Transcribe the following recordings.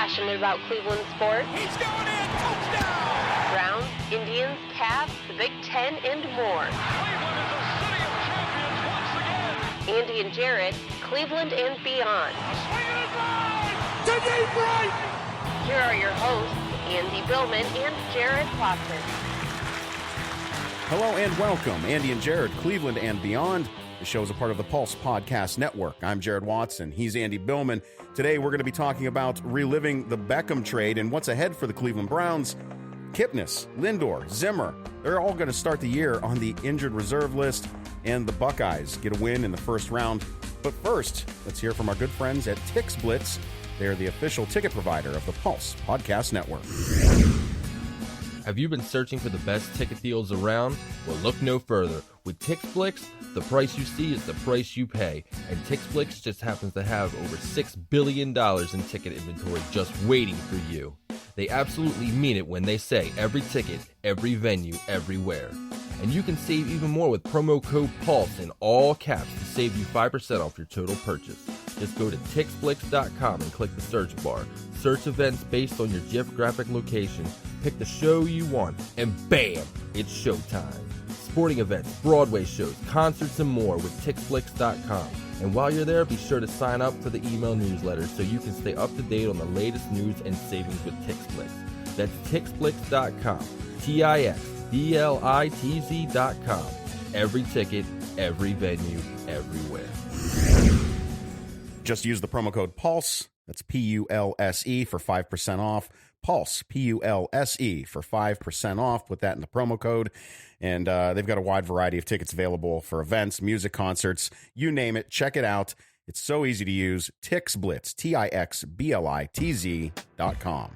passionate about Cleveland sports. He's going in! Touchdown! Browns, Indians, Cavs, the Big Ten, and more. Cleveland is a city of champions once again! Andy and Jarid, Cleveland and beyond. A swing and a drive! To deep right! Here are your hosts, Andy Billman and Jarid Watson. Hello and welcome, Andy and Jarid, Cleveland and beyond. The show is a part of the Pulse Podcast Network. I'm Jarid Watson. He's Andy Billman. Today we're going to be talking about reliving the Beckham trade and what's ahead for the Cleveland Browns. Kipnis, Lindor, Zimmer, they're all going to start the year on the injured reserve list, and the Buckeyes get a win in the first round. But first, let's hear from our good friends at TixBlitz. They're the official ticket provider of the Pulse Podcast Network. Have you been searching for the best ticket deals around? Well, look no further. With TixBlitz, the price you see is the price you pay. And TixBlitz just happens to have over $6 billion in ticket inventory just waiting for you. They absolutely mean it when they say every ticket, every venue, everywhere. And you can save even more with promo code PULSE in all caps to save you 5% off your total purchase. Just go to TixBlitz.com and click the search bar. Search events based on your geographic location. Pick the show you want, and bam, it's showtime. Sporting events, Broadway shows, concerts, and more with TixBlitz.com. And while you're there, be sure to sign up for the email newsletter so you can stay up to date on the latest news and savings with TixBlitz. That's TixBlitz.com. TixBlitz.com. Every ticket, every venue, everywhere. Just use the promo code PULSE. That's P-U-L-S-E for 5% off. Pulse, P-U-L-S-E for 5% off. Put that in the promo code. And they've got a wide variety of tickets available for events, music, concerts, you name it. Check it out. It's so easy to use. TixBlitz, TixBlitz.com.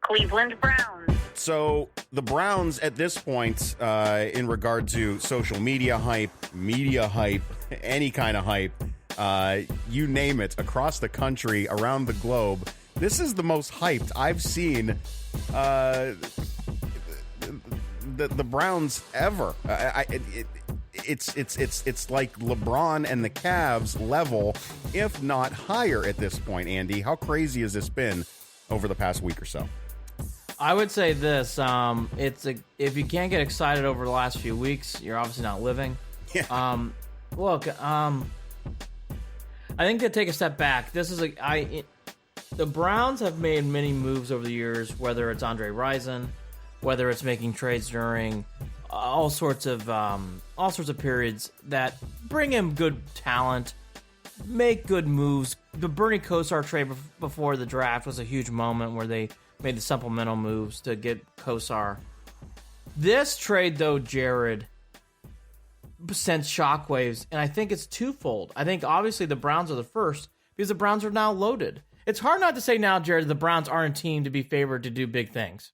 Cleveland Browns. So the Browns at this point, in regard to social media hype, any kind of hype, you name it, across the country, around the globe, this is the most hyped I've seen the Browns ever. It's like LeBron and the Cavs level, if not higher at this point. Andy, how crazy has this been over the past week or so? I would say this: if you can't get excited over the last few weeks, you're obviously not living. Yeah. I think to take a step back, this is the Browns have made many moves over the years, whether it's Andre Rison, whether it's making trades during all sorts of periods that bring in good talent, make good moves. The Bernie Kosar trade before the draft was a huge moment where they made the supplemental moves to get Kosar. This trade, though, Jarid, sent shockwaves, and I think it's twofold. I think obviously the Browns are the first because the Browns are now loaded. It's hard not to say now, Jarid, the Browns aren't a team to be favored to do big things.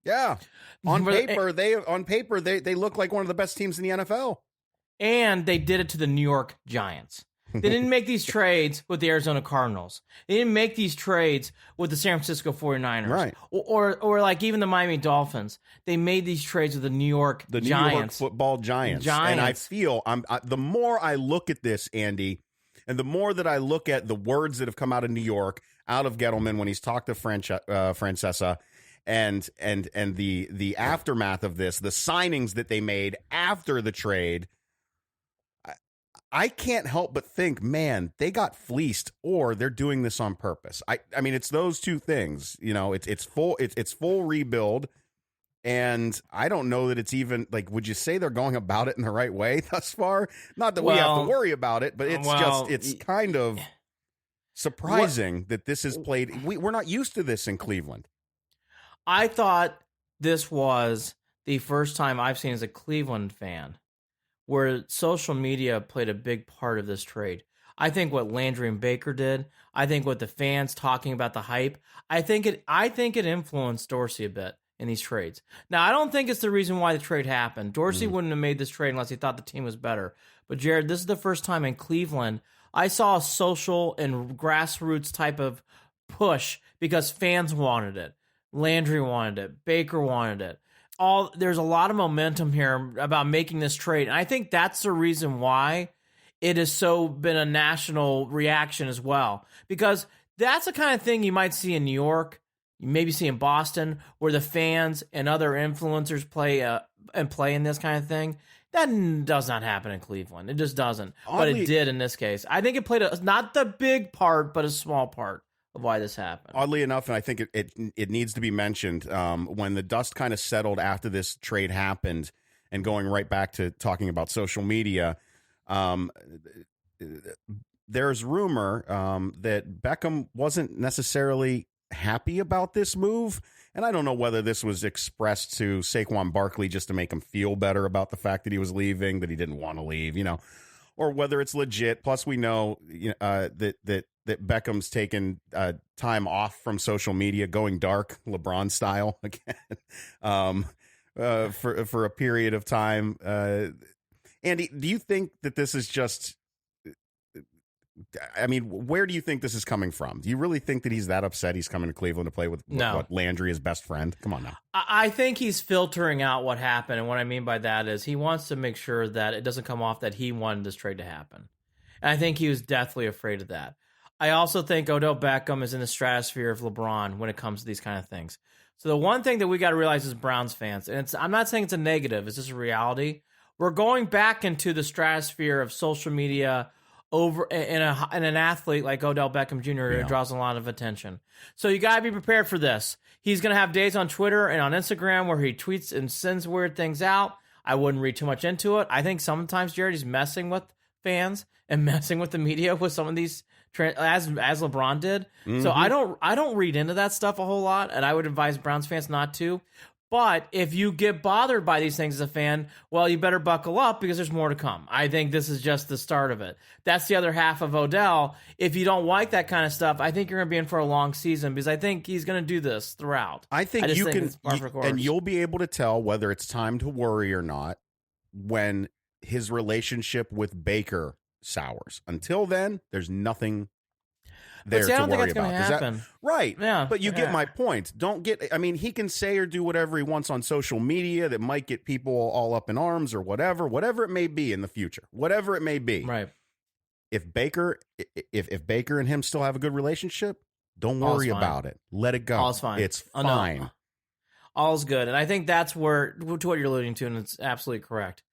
Yeah. On paper, they look like one of the best teams in the NFL. And they did it to the New York Giants. They didn't make these trades with the Arizona Cardinals. They didn't make these trades with the San Francisco 49ers. Right. Or like even the Miami Dolphins. They made these trades with the New York Giants. New York football Giants. And I feel, the more I look at this, Andy, and the more that I look at the words that have come out of New York, out of Gettleman when he's talked to Francesa, and the aftermath of this, the signings that they made after the trade, I can't help but think, man, they got fleeced, or they're doing this on purpose. I mean, it's those two things. You know, it's full rebuild, and I don't know that it's even like. Would you say they're going about it in the right way thus far? Not that we have to worry about it, but it's kind of surprising that this is played. We're not used to this in Cleveland. I thought this was the first time I've seen as a Cleveland fan where social media played a big part of this trade. I think what Landry and Baker did, I think what the fans talking about the hype, I think it influenced Dorsey a bit in these trades. Now, I don't think it's the reason why the trade happened. Dorsey wouldn't have made this trade unless he thought the team was better. But Jarid, this is the first time in Cleveland I saw a social and grassroots type of push because fans wanted it. Landry wanted it. Baker wanted it. There's a lot of momentum here about making this trade. And I think that's the reason why it has so been a national reaction as well. Because That's the kind of thing you might see in New York, you maybe see in Boston, where the fans and other influencers play in this kind of thing. That does not happen in Cleveland. It just doesn't. But it did in this case. I think it played not the big part, but a small part of why this happened. Oddly enough, and I think it needs to be mentioned, when the dust kind of settled after this trade happened, and going right back to talking about social media, there's rumor that Beckham wasn't necessarily happy about this move. And I don't know whether this was expressed to Saquon Barkley just to make him feel better about the fact that he was leaving, that he didn't want to leave, or whether it's legit. Plus, we know that Beckham's taken time off from social media, going dark, LeBron style again, for a period of time. Andy, do you think that this is just? I mean, where do you think this is coming from? Do you really think that he's that upset he's coming to Cleveland to play with what, Landry, his best friend? Come on now. I think he's filtering out what happened. And what I mean by that is he wants to make sure that it doesn't come off that he wanted this trade to happen. And I think he was deathly afraid of that. I also think Odell Beckham is in the stratosphere of LeBron when it comes to these kind of things. So the one thing that we got to realize as Browns fans, and I'm not saying it's a negative, it's just a reality. We're going back into the stratosphere of social media over in an athlete like Odell Beckham Jr. who draws a lot of attention. So you got to be prepared for this. He's going to have days on Twitter and on Instagram where he tweets and sends weird things out. I wouldn't read too much into it. I think sometimes Jared is messing with fans and messing with the media with some of these as LeBron did. Mm-hmm. So I don't read into that stuff a whole lot, and I would advise Browns fans not to. But if you get bothered by these things as a fan, well, you better buckle up because there's more to come. I think this is just the start of it. That's the other half of Odell. If you don't like that kind of stuff, I think you're going to be in for a long season because I think he's going to do this throughout. I think and you'll be able to tell whether it's time to worry or not when his relationship with Baker sours. Until then, there's nothing there to worry about. Is that right? Yeah. But you get my point. He can say or do whatever he wants on social media that might get people all up in arms or whatever it may be in the future, whatever it may be. Right. If Baker and him still have a good relationship, don't worry about it. Let it go. All's fine. It's fine. No. All's good. And I think that's to what you're alluding to, and it's absolutely correct.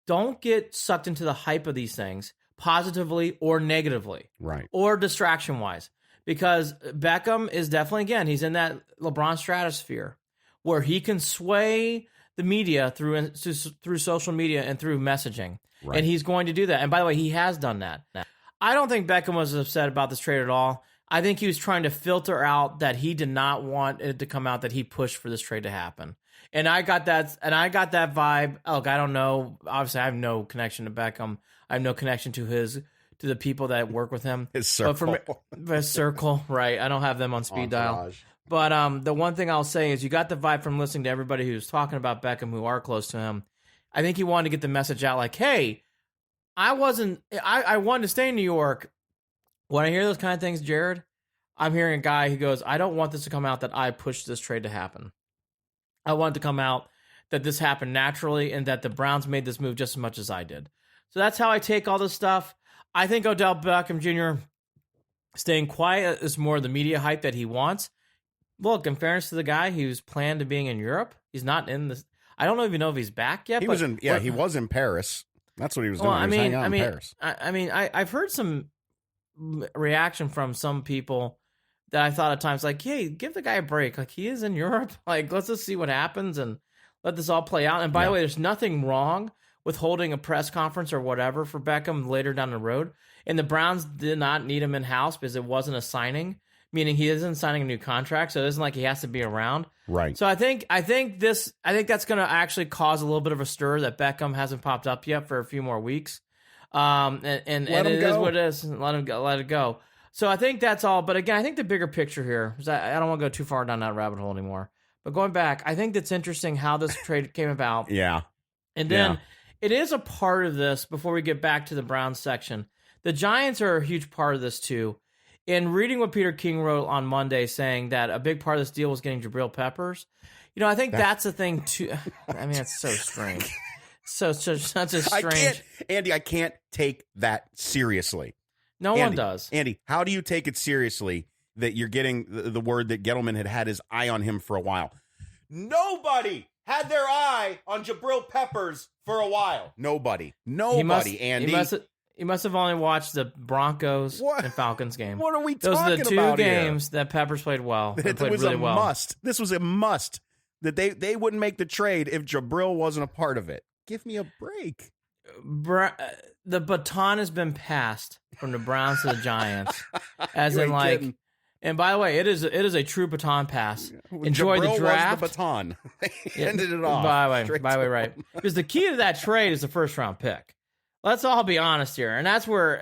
Don't get sucked into the hype of these things, positively or negatively, right? Or distraction-wise, because Beckham is definitely, again, he's in that LeBron stratosphere where he can sway the media through social media and through messaging, right. And he's going to do that. And by the way, he has done that. I don't think Beckham was upset about this trade at all. I think he was trying to filter out that he did not want it to come out that he pushed for this trade to happen. And I got that vibe. Look, I don't know. Obviously, I have no connection to Beckham. I have no connection to the people that work with him. His circle. His circle, right. I don't have them on speed dial. But the one thing I'll say is you got the vibe from listening to everybody who's talking about Beckham who are close to him. I think he wanted to get the message out like, hey, I wanted to stay in New York. When I hear those kind of things, Jared, I'm hearing a guy who goes, I don't want this to come out that I pushed this trade to happen. I want it to come out that this happened naturally and that the Browns made this move just as much as I did. So that's how I take all this stuff. I think Odell Beckham Jr. staying quiet is more the media hype that he wants. Look, in fairness to the guy who's planned to being in Europe, he's not in this. I don't even know if he's back yet. He was in Paris. That's what he was doing. In Paris. I've heard some reaction from some people that I thought at times like, hey, give the guy a break. Like, he is in Europe. Like, let's just see what happens and let this all play out. And by the way, there's nothing wrong with holding a press conference or whatever for Beckham later down the road. And the Browns did not need him in-house because it wasn't a signing, meaning he isn't signing a new contract, so it isn't like he has to be around. Right. So I think that's going to actually cause a little bit of a stir that Beckham hasn't popped up yet for a few more weeks. And it is what it is. Let it go. So I think that's all. But again, I think the bigger picture here is I don't want to go too far down that rabbit hole anymore. But going back, I think that's interesting how this trade came about. Yeah. And then it is a part of this before we get back to the Browns section. The Giants are a huge part of this too. In reading what Peter King wrote on Monday saying that a big part of this deal was getting Jabril Peppers, I think that's the thing too. I mean, it's so strange. Such a strange. I can't take that seriously. No Andy, one does. Andy, how do you take it seriously that you're getting the word that Gettleman had his eye on him for a while? Nobody had their eye on Jabril Peppers for a while. Nobody, Andy. He must have only watched the Broncos and Falcons game. What are we Those talking about? Those are the two games that Peppers played well. It was really a must. This was a must. That they wouldn't make the trade if Jabril wasn't a part of it. Give me a break. The baton has been passed from the Browns to the Giants, as in like. Kidding. And by the way, it is a true baton pass. Enjoy Jabril the draft. Was the baton. Ended it off. By the way, right? Because the key to that trade is the first round pick. Let's all be honest here, and that's where,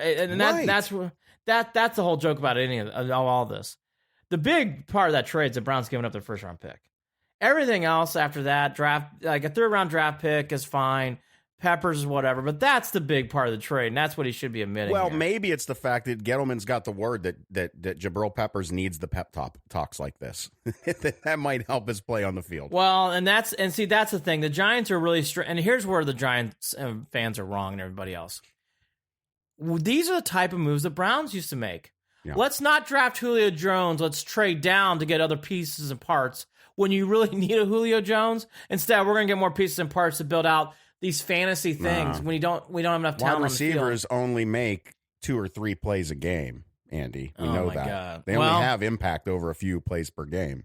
that's the whole joke about any of all this. The big part of that trade is the Browns giving up their first round pick. Everything else after that, draft, like a third round draft pick is fine. Peppers is whatever, but that's the big part of the trade, and that's what he should be admitting. Well, here. Maybe it's the fact that Gettleman's got the word that Jabril Peppers needs the pep talks like this. That might help his play on the field. Well, that's the thing. The Giants are really and here's where the Giants fans are wrong and everybody else. These are the type of moves the Browns used to make. Yeah. Let's not draft Julio Jones. Let's trade down to get other pieces and parts when you really need a Julio Jones. Instead, we're going to get more pieces and parts to build out these fantasy things when we don't have enough talent. Wide receivers only make 2 or 3 plays a game, Andy. We know that. God. They only have impact over a few plays per game.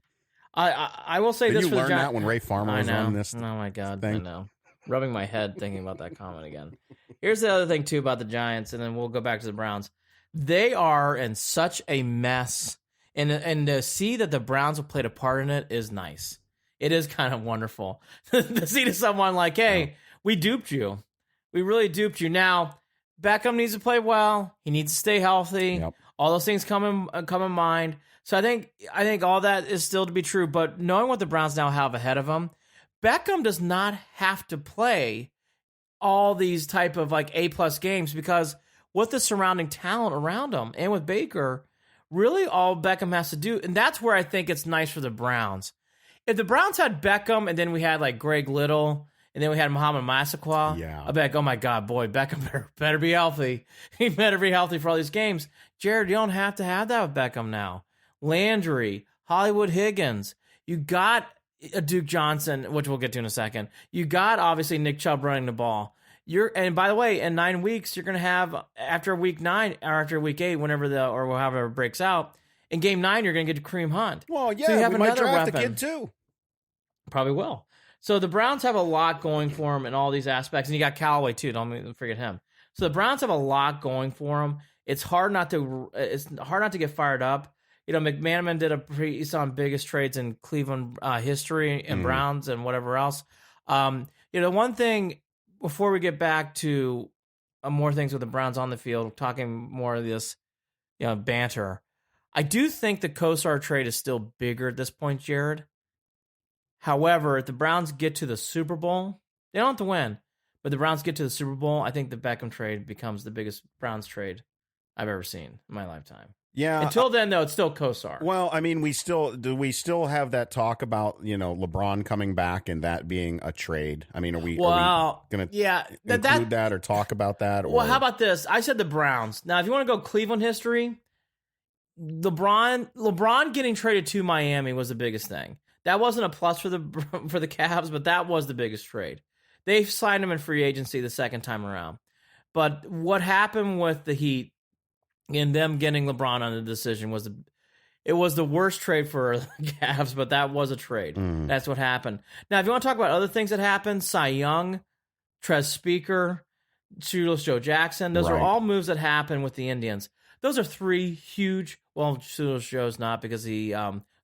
I will say Did this you for learn that when Ray Farmer was on this Oh my God, thing? I know. Rubbing my head thinking about that comment again. Here's the other thing too about the Giants, and then we'll go back to the Browns. They are in such a mess, and to see that the Browns have played a part in it is nice. It is kind of wonderful to see to someone like, hey, we duped you. We really duped you. Now, Beckham needs to play well. He needs to stay healthy. Yep. All those things come in mind. So I think all that is still to be true. But knowing what the Browns now have ahead of them, Beckham does not have to play all these type of like A+ games because with the surrounding talent around him and with Baker, really all Beckham has to do, and that's where I think it's nice for the Browns. If the Browns had Beckham and then we had like Greg Little and then we had Muhammad Massaquoi, I'd be like, oh my God, boy, Beckham better be healthy. He better be healthy for all these games. Jared, you don't have to have that with Beckham now. Landry, Hollywood Higgins, you got Duke Johnson, which we'll get to in a second. You got obviously Nick Chubb running the ball. And by the way, in 9 weeks, you're going to have after week 9 or after week 8, whenever however it breaks out. In game 9, you're going to get to Kareem Hunt. Well, yeah, so you have we might draft weapon. the kid too. Probably will. So the Browns have a lot going for them in all these aspects, and you got Callaway too. Don't forget him. So the Browns have a lot going for them. It's hard not to get fired up. You know, McManaman did he's on biggest trades in Cleveland history and Browns and whatever else. One thing before we get back to more things with the Browns on the field, talking more of this, banter. I do think the Kosar trade is still bigger at this point, Jared. However, if the Browns get to the Super Bowl, they don't have to win, but the Browns get to the Super Bowl, I think the Beckham trade becomes the biggest Browns trade I've ever seen in my lifetime. Yeah. Until then, though, it's still Kosar. Well, I mean, we still have that talk about, LeBron coming back and that being a trade? I mean, are we going to include that or talk about that? Or? Well, how about this? I said the Browns. Now, if you want to go Cleveland history, LeBron getting traded to Miami was the biggest thing. That wasn't a plus for the Cavs, but that was the biggest trade. They signed him in free agency the second time around. But what happened with the Heat and them getting LeBron on the decision was the worst trade for the Cavs, but that was a trade. That's what happened. Now, if you want to talk about other things that happened, Cy Young, Trez Speaker, Shoeless Joe Jackson, those are all moves that happened with the Indians. Those are 3 huge, well, Shoeless Joe's not because he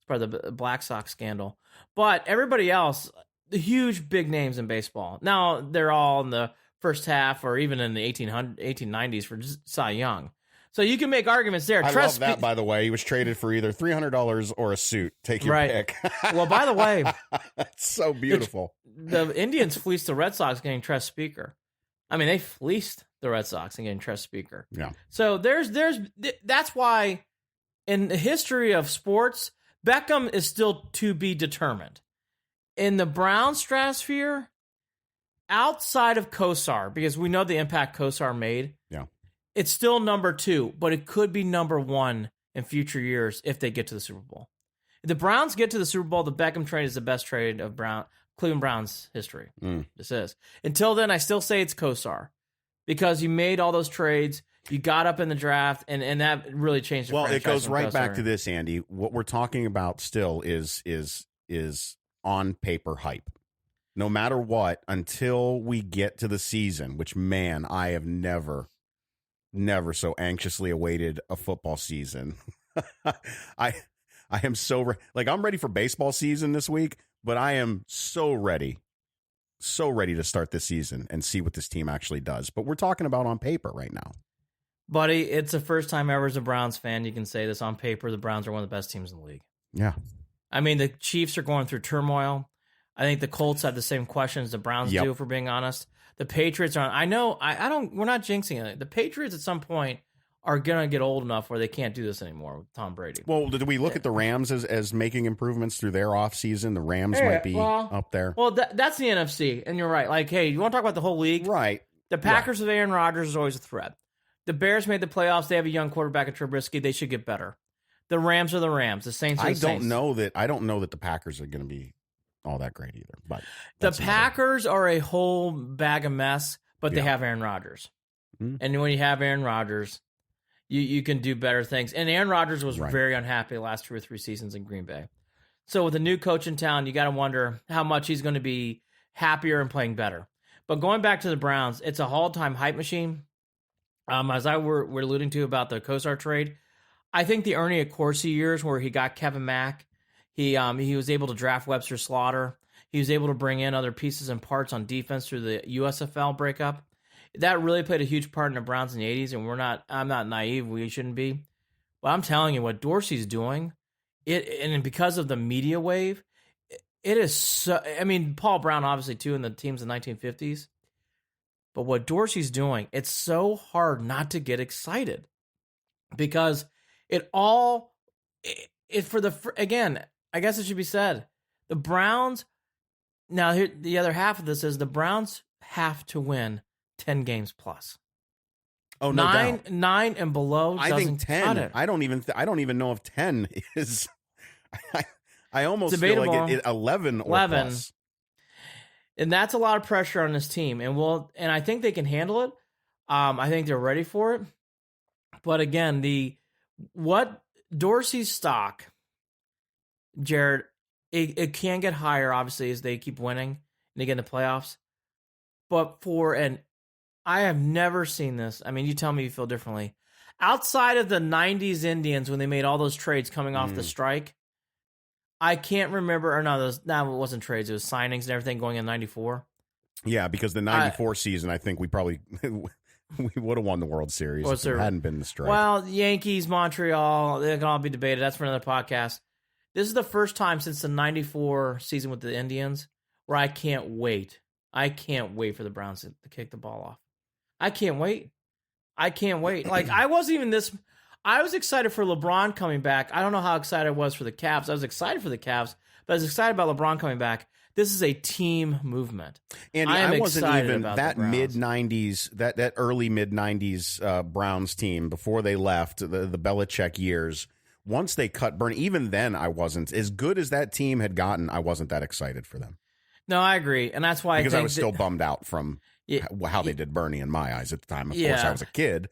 part of the Black Sox scandal. But everybody else, the huge big names in baseball. Now, they're all in the first half or even in the 1890s for Cy Young. So you can make arguments there. I love that, by the way. He was traded for either $300 or a suit. Take your pick. Well, by the way. That's so beautiful. The Indians fleeced the Red Sox getting Trez Speaker. I mean, they fleeced the Red Sox and getting Trez Speaker. Yeah. So that's why in the history of sports, Beckham is still to be determined. In the Browns stratosphere, outside of Kosar, because we know the impact Kosar made. Yeah. It's still number 2, but it could be number 1 in future years if they get to the Super Bowl. If the Browns get to the Super Bowl, the Beckham trade is the best trade of Cleveland Browns history. This is. Until then, I still say it's Kosar because you made all those trades. You got up in the draft, and that really changed the franchise. Well, it goes right Kosar. back to this, Andy. What we're talking about still is on paper hype. No matter what, until we get to the season, which, man, I have never so anxiously awaited a football season. I am so I'm ready for baseball season this week, but I am so ready to start this season and see what this team actually does. But we're talking about on paper right now. Buddy, it's the first time ever as a Browns fan you can say this. On paper, the Browns are one of the best teams in the league. Yeah. I mean, the Chiefs are going through turmoil. I think the Colts have the same questions the Browns do, if we're being honest. The Patriots are, we're not jinxing it. The Patriots at some point are going to get old enough where they can't do this anymore with Tom Brady. Well, did we look at the Rams as making improvements through their offseason? The Rams might be up there. Well, that's the NFC, and you're right. Like, hey, you want to talk about the whole league? Right. The Packers with Aaron Rodgers is always a threat. The Bears made the playoffs. They have a young quarterback at Trubisky. They should get better. The Rams are the Rams. The Saints are the Saints. I don't know that the Packers are going to be all that great either. But the Packers are a whole bag of mess, but they have Aaron Rodgers. Mm-hmm. And when you have Aaron Rodgers, you can do better things. And Aaron Rodgers was very unhappy the last 2 or 3 seasons in Green Bay. So with a new coach in town, you got to wonder how much he's going to be happier and playing better. But going back to the Browns, it's a all-time hype machine. As we're alluding to about the Kosar trade, I think the Ernie Accorsi years where he got Kevin Mack, he was able to draft Webster Slaughter. He was able to bring in other pieces and parts on defense through the USFL breakup. That really played a huge part in the Browns in the 80s, and I'm not naive. We shouldn't be. But I'm telling you, what Dorsey's doing, and because of the media wave, it is so... I mean, Paul Brown, obviously, too, in the teams in the 1950s. But what Dorsey's doing, it's so hard not to get excited. Because again, I guess it should be said, the Browns... Now, here, the other half of this is the Browns have to win 10 games plus. Oh, no doubt. 9 and below. I think 10. Cut it. I don't even know if 10 is. I almost feel like it 11 or 11. Plus. And that's a lot of pressure on this team, and I think they can handle it. I think they're ready for it. But again, what Dorsey's stock, Jared, it can get higher, obviously, as they keep winning and they get in the playoffs. But I have never seen this. I mean, you tell me you feel differently. Outside of the 90s Indians, when they made all those trades coming off the strike, I can't remember, it wasn't trades, it was signings and everything going in 94. Yeah, because the 94 season, I think we probably we would have won the World Series if there hadn't been the strike. Well, Yankees, Montreal, they can all be debated. That's for another podcast. This is the first time since the 94 season with the Indians where I can't wait. I can't wait for the Browns to kick the ball off. I can't wait. Like, I wasn't even this... I was excited for LeBron coming back. I don't know how excited I was for the Cavs. I was excited for the Cavs, but I was excited about LeBron coming back. This is a team movement. And I wasn't even that mid-90s, that early mid-90s Browns team before they left, the Belichick years. Once they cut Bernie, even then I wasn't. As good as that team had gotten, I wasn't that excited for them. No, I agree. And that's why I was still bummed out from how they did Bernie in my eyes at the time. Of course, I was a kid.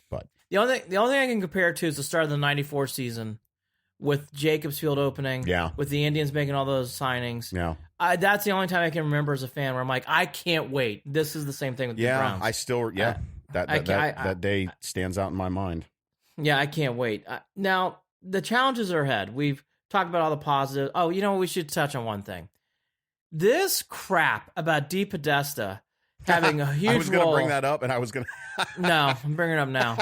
But the only thing I can compare it to is the start of the 94 season with Jacobs Field opening, with the Indians making all those signings. Yeah. That's the only time I can remember as a fan where I'm like, I can't wait. This is the same thing with the Browns. I still, that day stands out in my mind. Yeah, I can't wait. Now, the challenges are ahead. We've talked about all the positives. Oh, you know what? We should touch on one thing. This crap about DePodesta having a huge role. I was going to bring that up, and I was going to. No, I'm bringing it up now.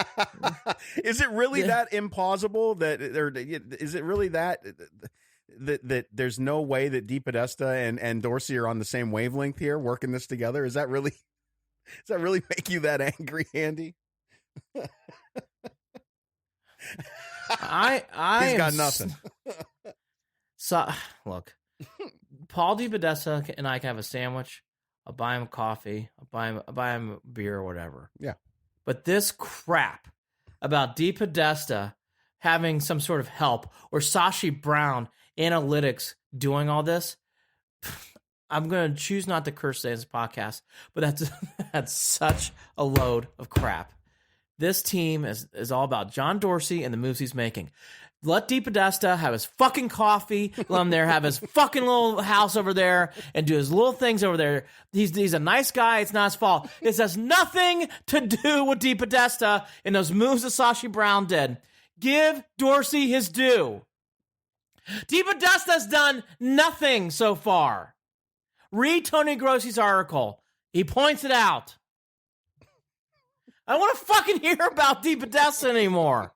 Is it really that implausible is it really that there's no way that DePodesta and Dorsey are on the same wavelength here working this together? Does that really make you that angry, Andy? He's got nothing. So look, Paul DePodesta and I can have a sandwich. I'll buy him coffee. I'll buy him a beer or whatever. Yeah, But this crap about DePodesta having some sort of help or Sashi Brown analytics doing all this, I'm going to choose not to curse today in this podcast, but that's such a load of crap. This team is all about John Dorsey and the moves he's making. Let DePodesta have his fucking coffee. Let him there have his fucking little house over there and do his little things over there. He's a nice guy. It's not his fault. This has nothing to do with DePodesta and those moves that Sashi Brown did. Give Dorsey his due. DePodesta's done nothing so far. Read Tony Grossi's article. He points it out. I don't want to fucking hear about DePodesta anymore.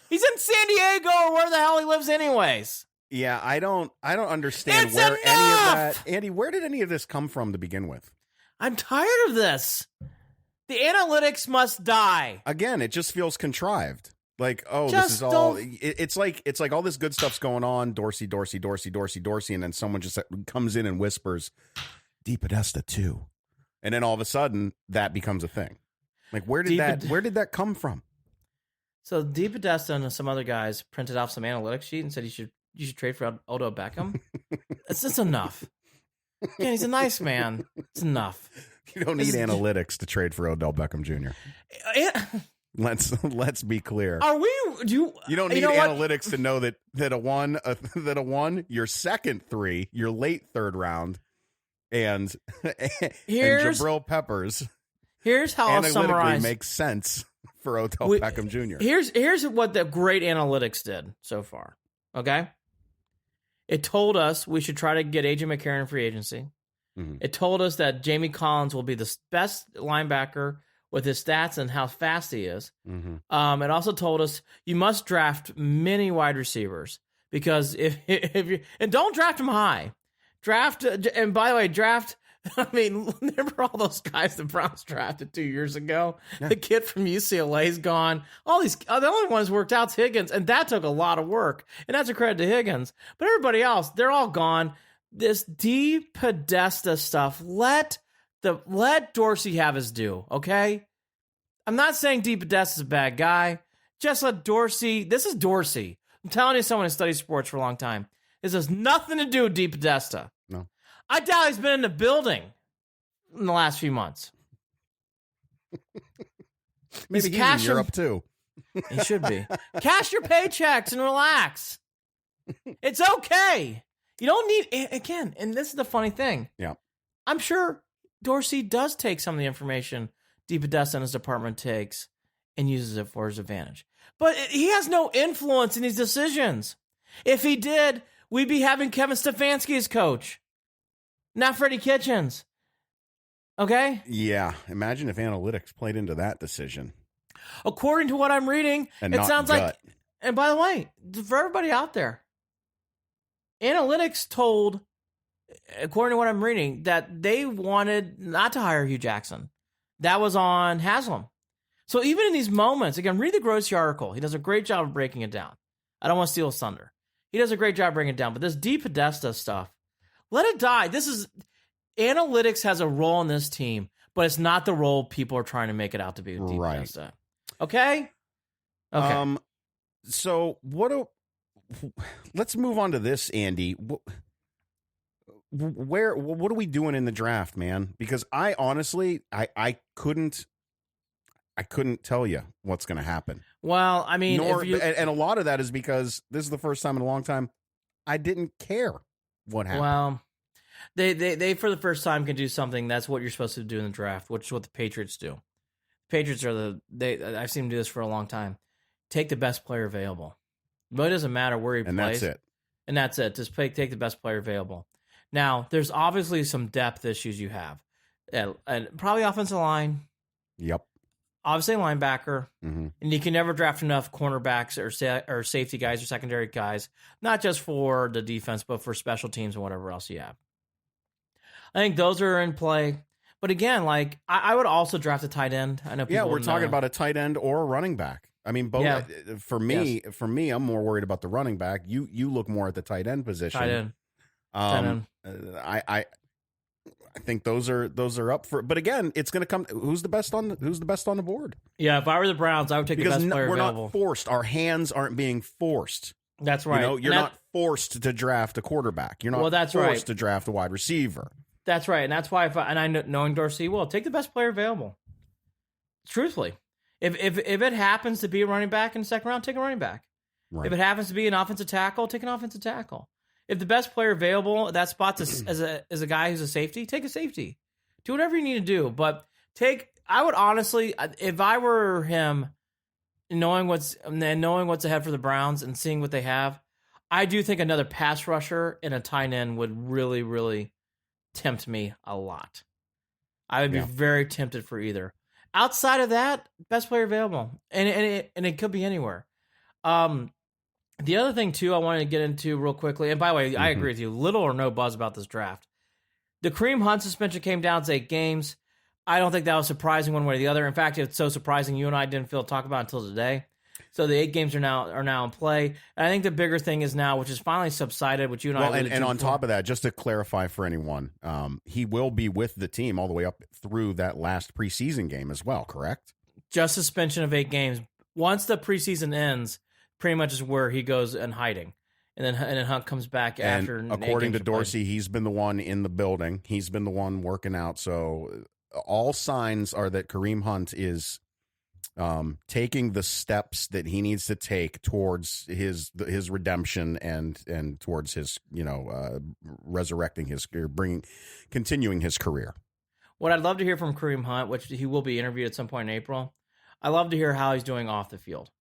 He's in San Diego or where the hell he lives anyways. Yeah, I don't understand It's where enough! any of that, Andy, where did any of this come from to begin with? I'm tired of this. The analytics must die. Again, it just feels contrived. Like, oh, Just this is all. It's like all this good stuff's going on. Dorsey, and then someone just comes in and whispers, DePodesta too, and then all of a sudden that becomes a thing. Like, where did that come from? So DePodesta and some other guys printed off some analytics sheet and said you should trade for Odell Beckham. It's just enough. Yeah, he's a nice man. It's enough. You don't need analytics to trade for Odell Beckham Jr. Let's be clear. Are we? You don't need analytics to know that a one, your second three, your late third round, and Jabril Peppers. Here's how I'll summarize. Makes sense for Odell Beckham Jr. Here's what the great analytics did so far. Okay, it told us we should try to get AJ McCarron in free agency. Mm-hmm. It told us that Jamie Collins will be the best linebacker with his stats and how fast he is. Mm-hmm. It also told us you must draft many wide receivers because if you and don't draft them high, and by the way, draft. I mean, remember all those guys the Browns drafted 2 years ago? Yeah. The kid from UCLA is gone. All these, the only ones worked out's Higgins, and that took a lot of work. And that's a credit to Higgins. But everybody else, they're all gone. This DePodesta stuff, let Dorsey have his due, okay? I'm not saying DePodesta's a bad guy. Just let Dorsey. This is Dorsey. I'm telling you, someone who studied sports for a long time. This has nothing to do with DePodesta. No. I doubt he's been in the building in the last few months. Maybe he's in Europe too. He should be. Cash your paychecks and relax. It's okay. You don't need, again, and this is the funny thing. Yeah. I'm sure Dorsey does take some of the information DePodesta and his department takes and uses it for his advantage. But he has no influence in these decisions. If he did, we'd be having Kevin Stefanski as coach. Not Freddie Kitchens. Okay? Yeah. Imagine if analytics played into that decision. According to what I'm reading, it sounds like, and by the way, for everybody out there, analytics told, according to what I'm reading, that they wanted not to hire Hugh Jackson. That was on Haslam. So even in these moments, again, read the Grossi article. He does a great job of breaking it down. I don't want to steal his thunder. He does a great job breaking it down. But this DePodesta stuff, let it die. Analytics has a role in this team, but it's not the role people are trying to make it out to be with DePodesta. Right. Okay? Okay. So let's move on to this, Andy. What are we doing in the draft, man? Because I honestly, I couldn't tell you what's going to happen. Well, I mean, and a lot of that is because this is the first time in a long time I didn't care what happened. Well, they for the first time can do something. That's what you're supposed to do in the draft, which is what the Patriots do. Patriots are I've seen them do this for a long time. Take the best player available. But it doesn't matter where he plays. And that's it. Just take the best player available. Now, there's obviously some depth issues you have. And probably offensive line. Yep. Obviously linebacker. Mm-hmm. And you can never draft enough cornerbacks or safety guys or secondary guys, not just for the defense, but for special teams and whatever else you have. I think those are in play. But again, like I would also draft a tight end. I know. We're talking about a tight end or a running back. I mean, both. Yeah. For me, I'm more worried about the running back. You look more at the tight end position. Tight end. I think those are up for. But again, it's going to come. Who's the best on the board? Yeah, if I were the Browns, I would take because the best player we're available. Not forced. Our hands aren't being forced. That's right. You're not forced to draft a quarterback. You're not forced to draft a wide receiver. That's right, and that's why. Knowing Dorsey, well, take the best player available. Truthfully, if it happens to be a running back in the second round, take a running back. Right. If it happens to be an offensive tackle, take an offensive tackle. If the best player available at that spot as a guy who's a safety, take a safety. Do whatever you need to do, but I would honestly, if I were him, knowing what's ahead for the Browns and seeing what they have, I do think another pass rusher and a tight end would really, really tempt me a lot. I would be very tempted for either. Outside of that, best player available, and it could be anywhere. The other thing too, I wanted to get into real quickly, and by the way, I agree with you. Little or no buzz about this draft. The Kareem Hunt suspension came down to 8 games. I don't think that was surprising one way or the other. In fact, it's so surprising you and I didn't feel to talk about it until today. So the 8 games are now in play. And I think the bigger thing is now, which is finally subsided, which you and I and on top of that, just to clarify for anyone, he will be with the team all the way up through that last preseason game as well, correct? Just suspension of 8 games. Once the preseason ends, pretty much is where he goes in hiding. And then Hunt comes back after. And according to Dorsey, he's been the one in the building. He's been the one working out. So all signs are that Kareem Hunt is taking the steps that he needs to take towards his redemption and towards his resurrecting his career, continuing his career. What I'd love to hear from Kareem Hunt, which he will be interviewed at some point in April, I love to hear how he's doing off the field,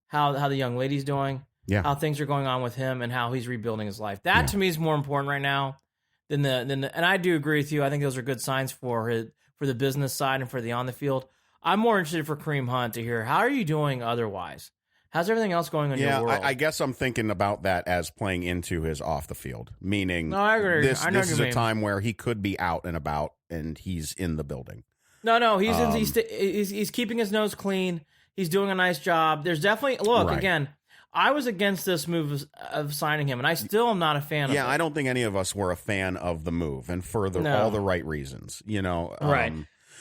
how the young lady's doing, how things are going on with him, and how he's rebuilding his life. That to me is more important right now than the. And I do agree with you. I think those are good signs for the business side and for the on the field. I'm more interested for Kareem Hunt to hear, how are you doing otherwise? How's everything else going on in your world? I guess I'm thinking about that as playing into his off the field, meaning I agree. This is a time where he could be out and about and he's in the building. No, he's keeping his nose clean. He's doing a nice job. There's definitely, again, I was against this move of signing him, and I still am not a fan of it. Yeah, I don't think any of us were a fan of the move, and for all the right reasons, Right.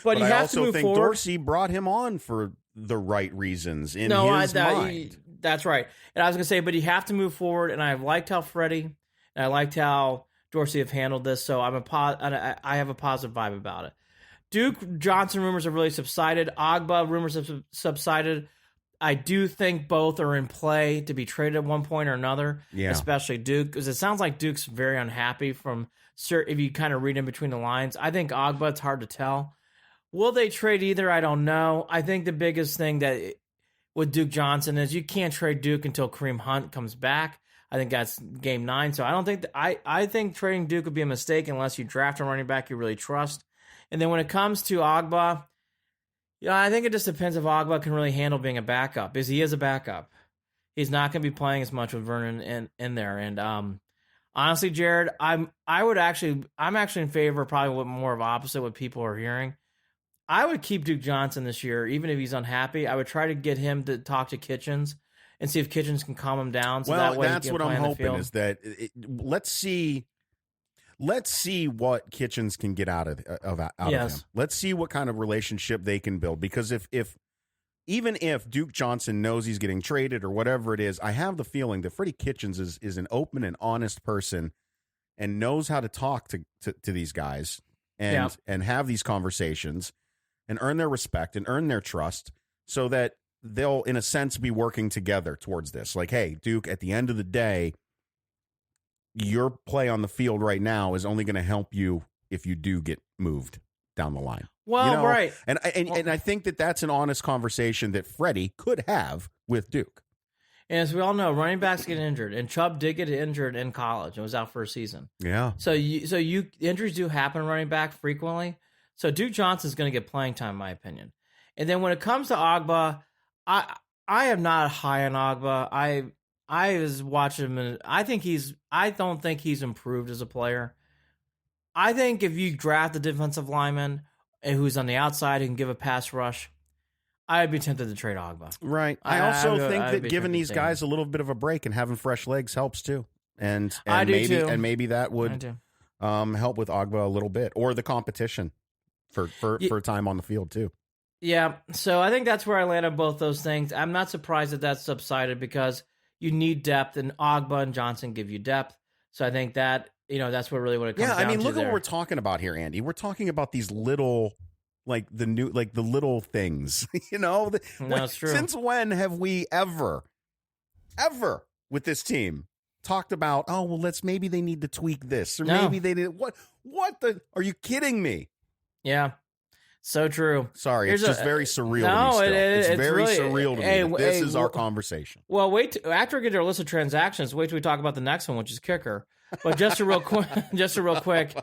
But I also think Dorsey brought him on for the right reasons in his mind. That's right. And I was going to say, but you have to move forward, and I've liked how Freddie and I liked how Dorsey have handled this, so I have a positive vibe about it. Duke Johnson rumors have really subsided. Agba rumors have subsided. I do think both are in play to be traded at one point or another, especially Duke, because it sounds like Duke's very unhappy if you kind of read in between the lines. I think Agba, it's hard to tell. Will they trade either? I don't know. I think the biggest thing with Duke Johnson is you can't trade Duke until Kareem Hunt comes back. I think that's game 9. So I don't think I think trading Duke would be a mistake unless you draft a running back you really trust. And then when it comes to Agba, I think it just depends if Agba can really handle being a backup, because he is a backup. He's not going to be playing as much with Vernon in there. And honestly, Jared, I'm actually in favor of probably more of opposite what people are hearing. I would keep Duke Johnson this year, even if he's unhappy. I would try to get him to talk to Kitchens and see if Kitchens can calm him down. So that way that's what I'm hoping is that let's see what Kitchens can get out of him. Let's see what kind of relationship they can build. Because even if Duke Johnson knows he's getting traded or whatever it is, I have the feeling that Freddie Kitchens is an open and honest person and knows how to talk to these guys and have these conversations and earn their respect and earn their trust, so that they'll, in a sense, be working together towards this. Like, hey, Duke, at the end of the day, your play on the field right now is only going to help you if you do get moved down the line. Well, right. And I think that's an honest conversation that Freddie could have with Duke. And as we all know, running backs get injured, and Chubb did get injured in college and was out for a season. Yeah. So injuries do happen running back frequently. So Duke Johnson's going to get playing time, in my opinion. And then when it comes to Agba, I am not high on Agba. I was watching him, and I don't think he's improved as a player. I think if you draft a defensive lineman who's on the outside who can give a pass rush, I'd be tempted to trade Agba. Right. I also think that giving these guys a little bit of a break and having fresh legs helps too. And I do too. And maybe that would help with Agba a little bit, or the competition for time on the field too. Yeah, so I think that's where I land on both those things. I'm not surprised that that's subsided because you need depth, and Agba and Johnson give you depth. So I think that, that's what really what it comes down to. Yeah, I mean, look at there. what we're talking about here, Andy. We're talking about these little, the little things, No, it's true. Since when have we ever with this team talked about, oh, well, maybe they need to tweak this, or maybe they did are you kidding me? Yeah. So true. Sorry, it's just very surreal to me still. It's very really, surreal to me that this is our conversation. Well, after we get to our list of transactions, wait till we talk about the next one, which is kicker. But just a real quick.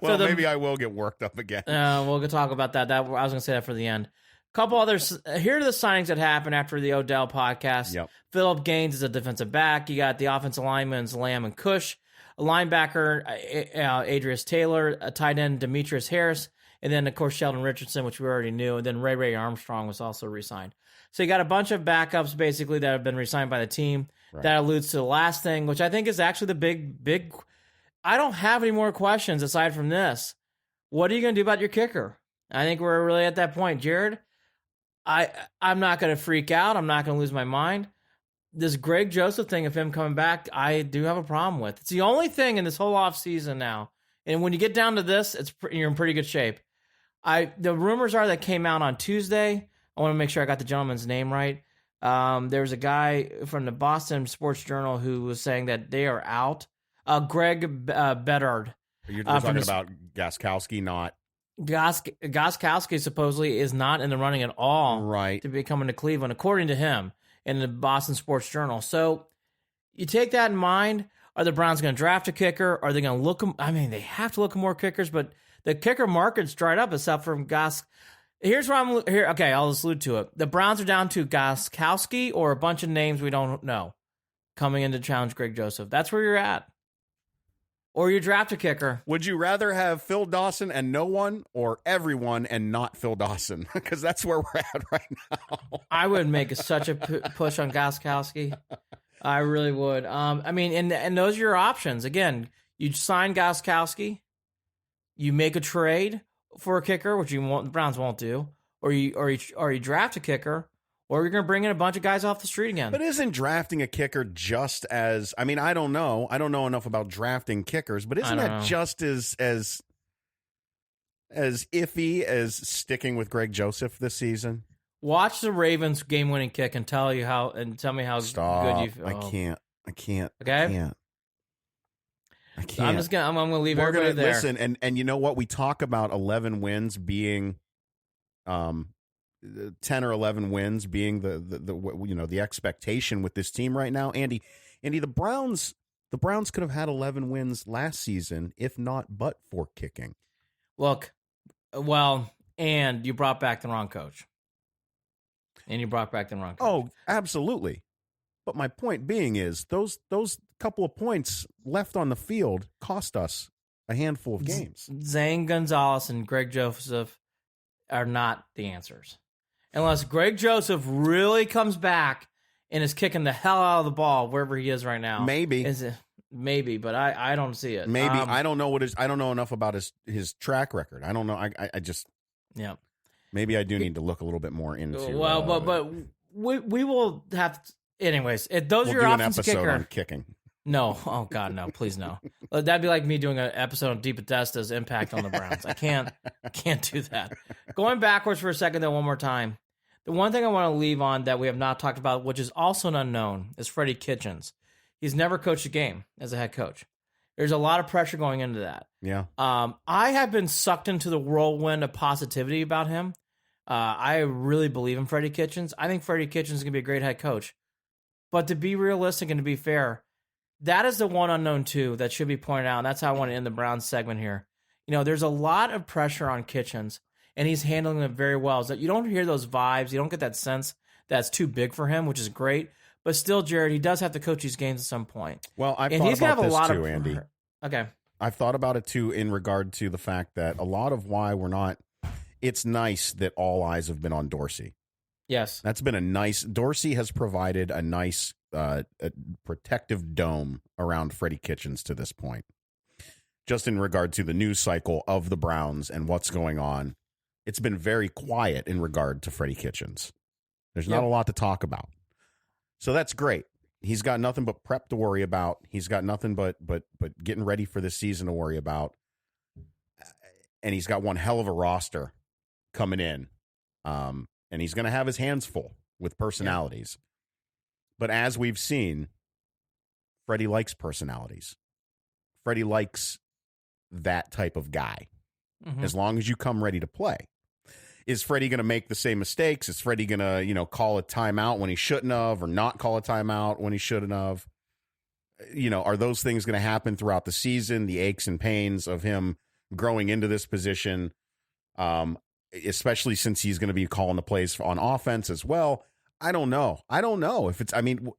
Well, maybe I will get worked up again. We'll talk about that. I was going to say that for the end. Couple others. Here are the signings that happened after the Odell podcast. Yep. Phillip Gaines is a defensive back. You got the offensive linemen, Lamb and Cush. A linebacker, Adrius Taylor. A tight end, Demetrius Harris. And then, of course, Sheldon Richardson, which we already knew. And then Ray Armstrong was also re-signed. So you got a bunch of backups, basically, that have been re-signed by the team. Right. That alludes to the last thing, which I think is actually the big... I don't have any more questions aside from this. What are you going to do about your kicker? I think we're really at that point. Jared, I'm not going to freak out. I'm not going to lose my mind. This Greg Joseph thing of him coming back, I do have a problem with. It's the only thing in this whole offseason now. And when you get down to this, you're in pretty good shape. The rumors are that came out on Tuesday. I want to make sure I got the gentleman's name right. There was a guy from the Boston Sports Journal who was saying that they are out. Greg Bedard. You're talking about Gostkowski, not... Gostkowski supposedly is not in the running at all, right, to be coming to Cleveland, according to him in the Boston Sports Journal. So you take that in mind. Are the Browns going to draft a kicker? Are they going to look? I mean, they have to look at more kickers, but the kicker market's dried up except for Gos. Here's where I'm here. Okay, I'll just allude to it. The Browns are down to Gostkowski or a bunch of names we don't know coming in to challenge Greg Joseph. That's where you're at. Or you draft a kicker. Would you rather have Phil Dawson and no one, or everyone and not Phil Dawson? Because that's where we're at right now. I would make such a push on Gostkowski. I really would. I mean, and those are your options. Again, you sign Gostkowski, you make a trade for a kicker, which the Browns won't do, or you draft a kicker, or you're going to bring in a bunch of guys off the street again. But isn't drafting a kicker just as... I mean, I don't know. I don't know enough about drafting kickers, but isn't that just as iffy as sticking with Greg Joseph this season? Watch the Ravens game-winning kick and tell me how good you feel. I can't. Okay? I can't. I'm going to leave everybody there. Listen, and you know what? We talk about 11 wins being 10 or 11 wins being the expectation with this team right now. Andy, the Browns could have had 11 wins last season if not but for kicking. Look, and you brought back the wrong coach. Oh, absolutely. But my point being is those couple of points left on the field cost us a handful of games. Zane Gonzalez and Greg Joseph are not the answers. Unless Greg Joseph really comes back and is kicking the hell out of the ball wherever he is right now. Maybe, but I don't see it. Maybe. I don't know I don't know enough about his track record. I don't know. I just... Yeah. Maybe I do need to look a little bit more into... Well, but we will have... Anyways, those are your options to kicker. On kicking. No. Oh, God, no. Please, no. That'd be like me doing an episode of Deep Podesta's impact on the Browns. I can't do that. Going backwards for a second, though, one more time. The one thing I want to leave on that we have not talked about, which is also an unknown, is Freddie Kitchens. He's never coached a game as a head coach. There's a lot of pressure going into that. Yeah. I have been sucked into the whirlwind of positivity about him. I really believe in Freddie Kitchens. I think Freddie Kitchens is going to be a great head coach. But to be realistic and to be fair, that is the one unknown, too, that should be pointed out. And that's how I want to end the Browns segment here. There's a lot of pressure on Kitchens, and he's handling it very well. So you don't hear those vibes. You don't get that sense that's too big for him, which is great. But still, Jared, he does have to coach these games at some point. Well, I've thought about this too, Andy. Okay. I've thought about it, too, in regard to the fact that a lot of why we're not... It's nice that all eyes have been on Dorsey. Yes. That's been a nice... Dorsey has provided a nice a protective dome around Freddie Kitchens to this point. just in regard to the news cycle of the Browns and what's going on, it's been very quiet in regard to Freddie Kitchens. There's not a lot to talk about. So that's great. He's got nothing but prep to worry about. He's got nothing but getting ready for this season to worry about. And he's got one hell of a roster coming in. And he's going to have his hands full with personalities. But as we've seen, Freddie likes personalities. Freddie likes that type of guy, as long as you come ready to play. Is Freddie going to make the same mistakes? Is Freddie going to, call a timeout when he shouldn't have, or not call a timeout when he shouldn't have? Are those things going to happen throughout the season? The aches and pains of him growing into this position, especially since he's going to be calling the plays on offense as well. I don't know if it's,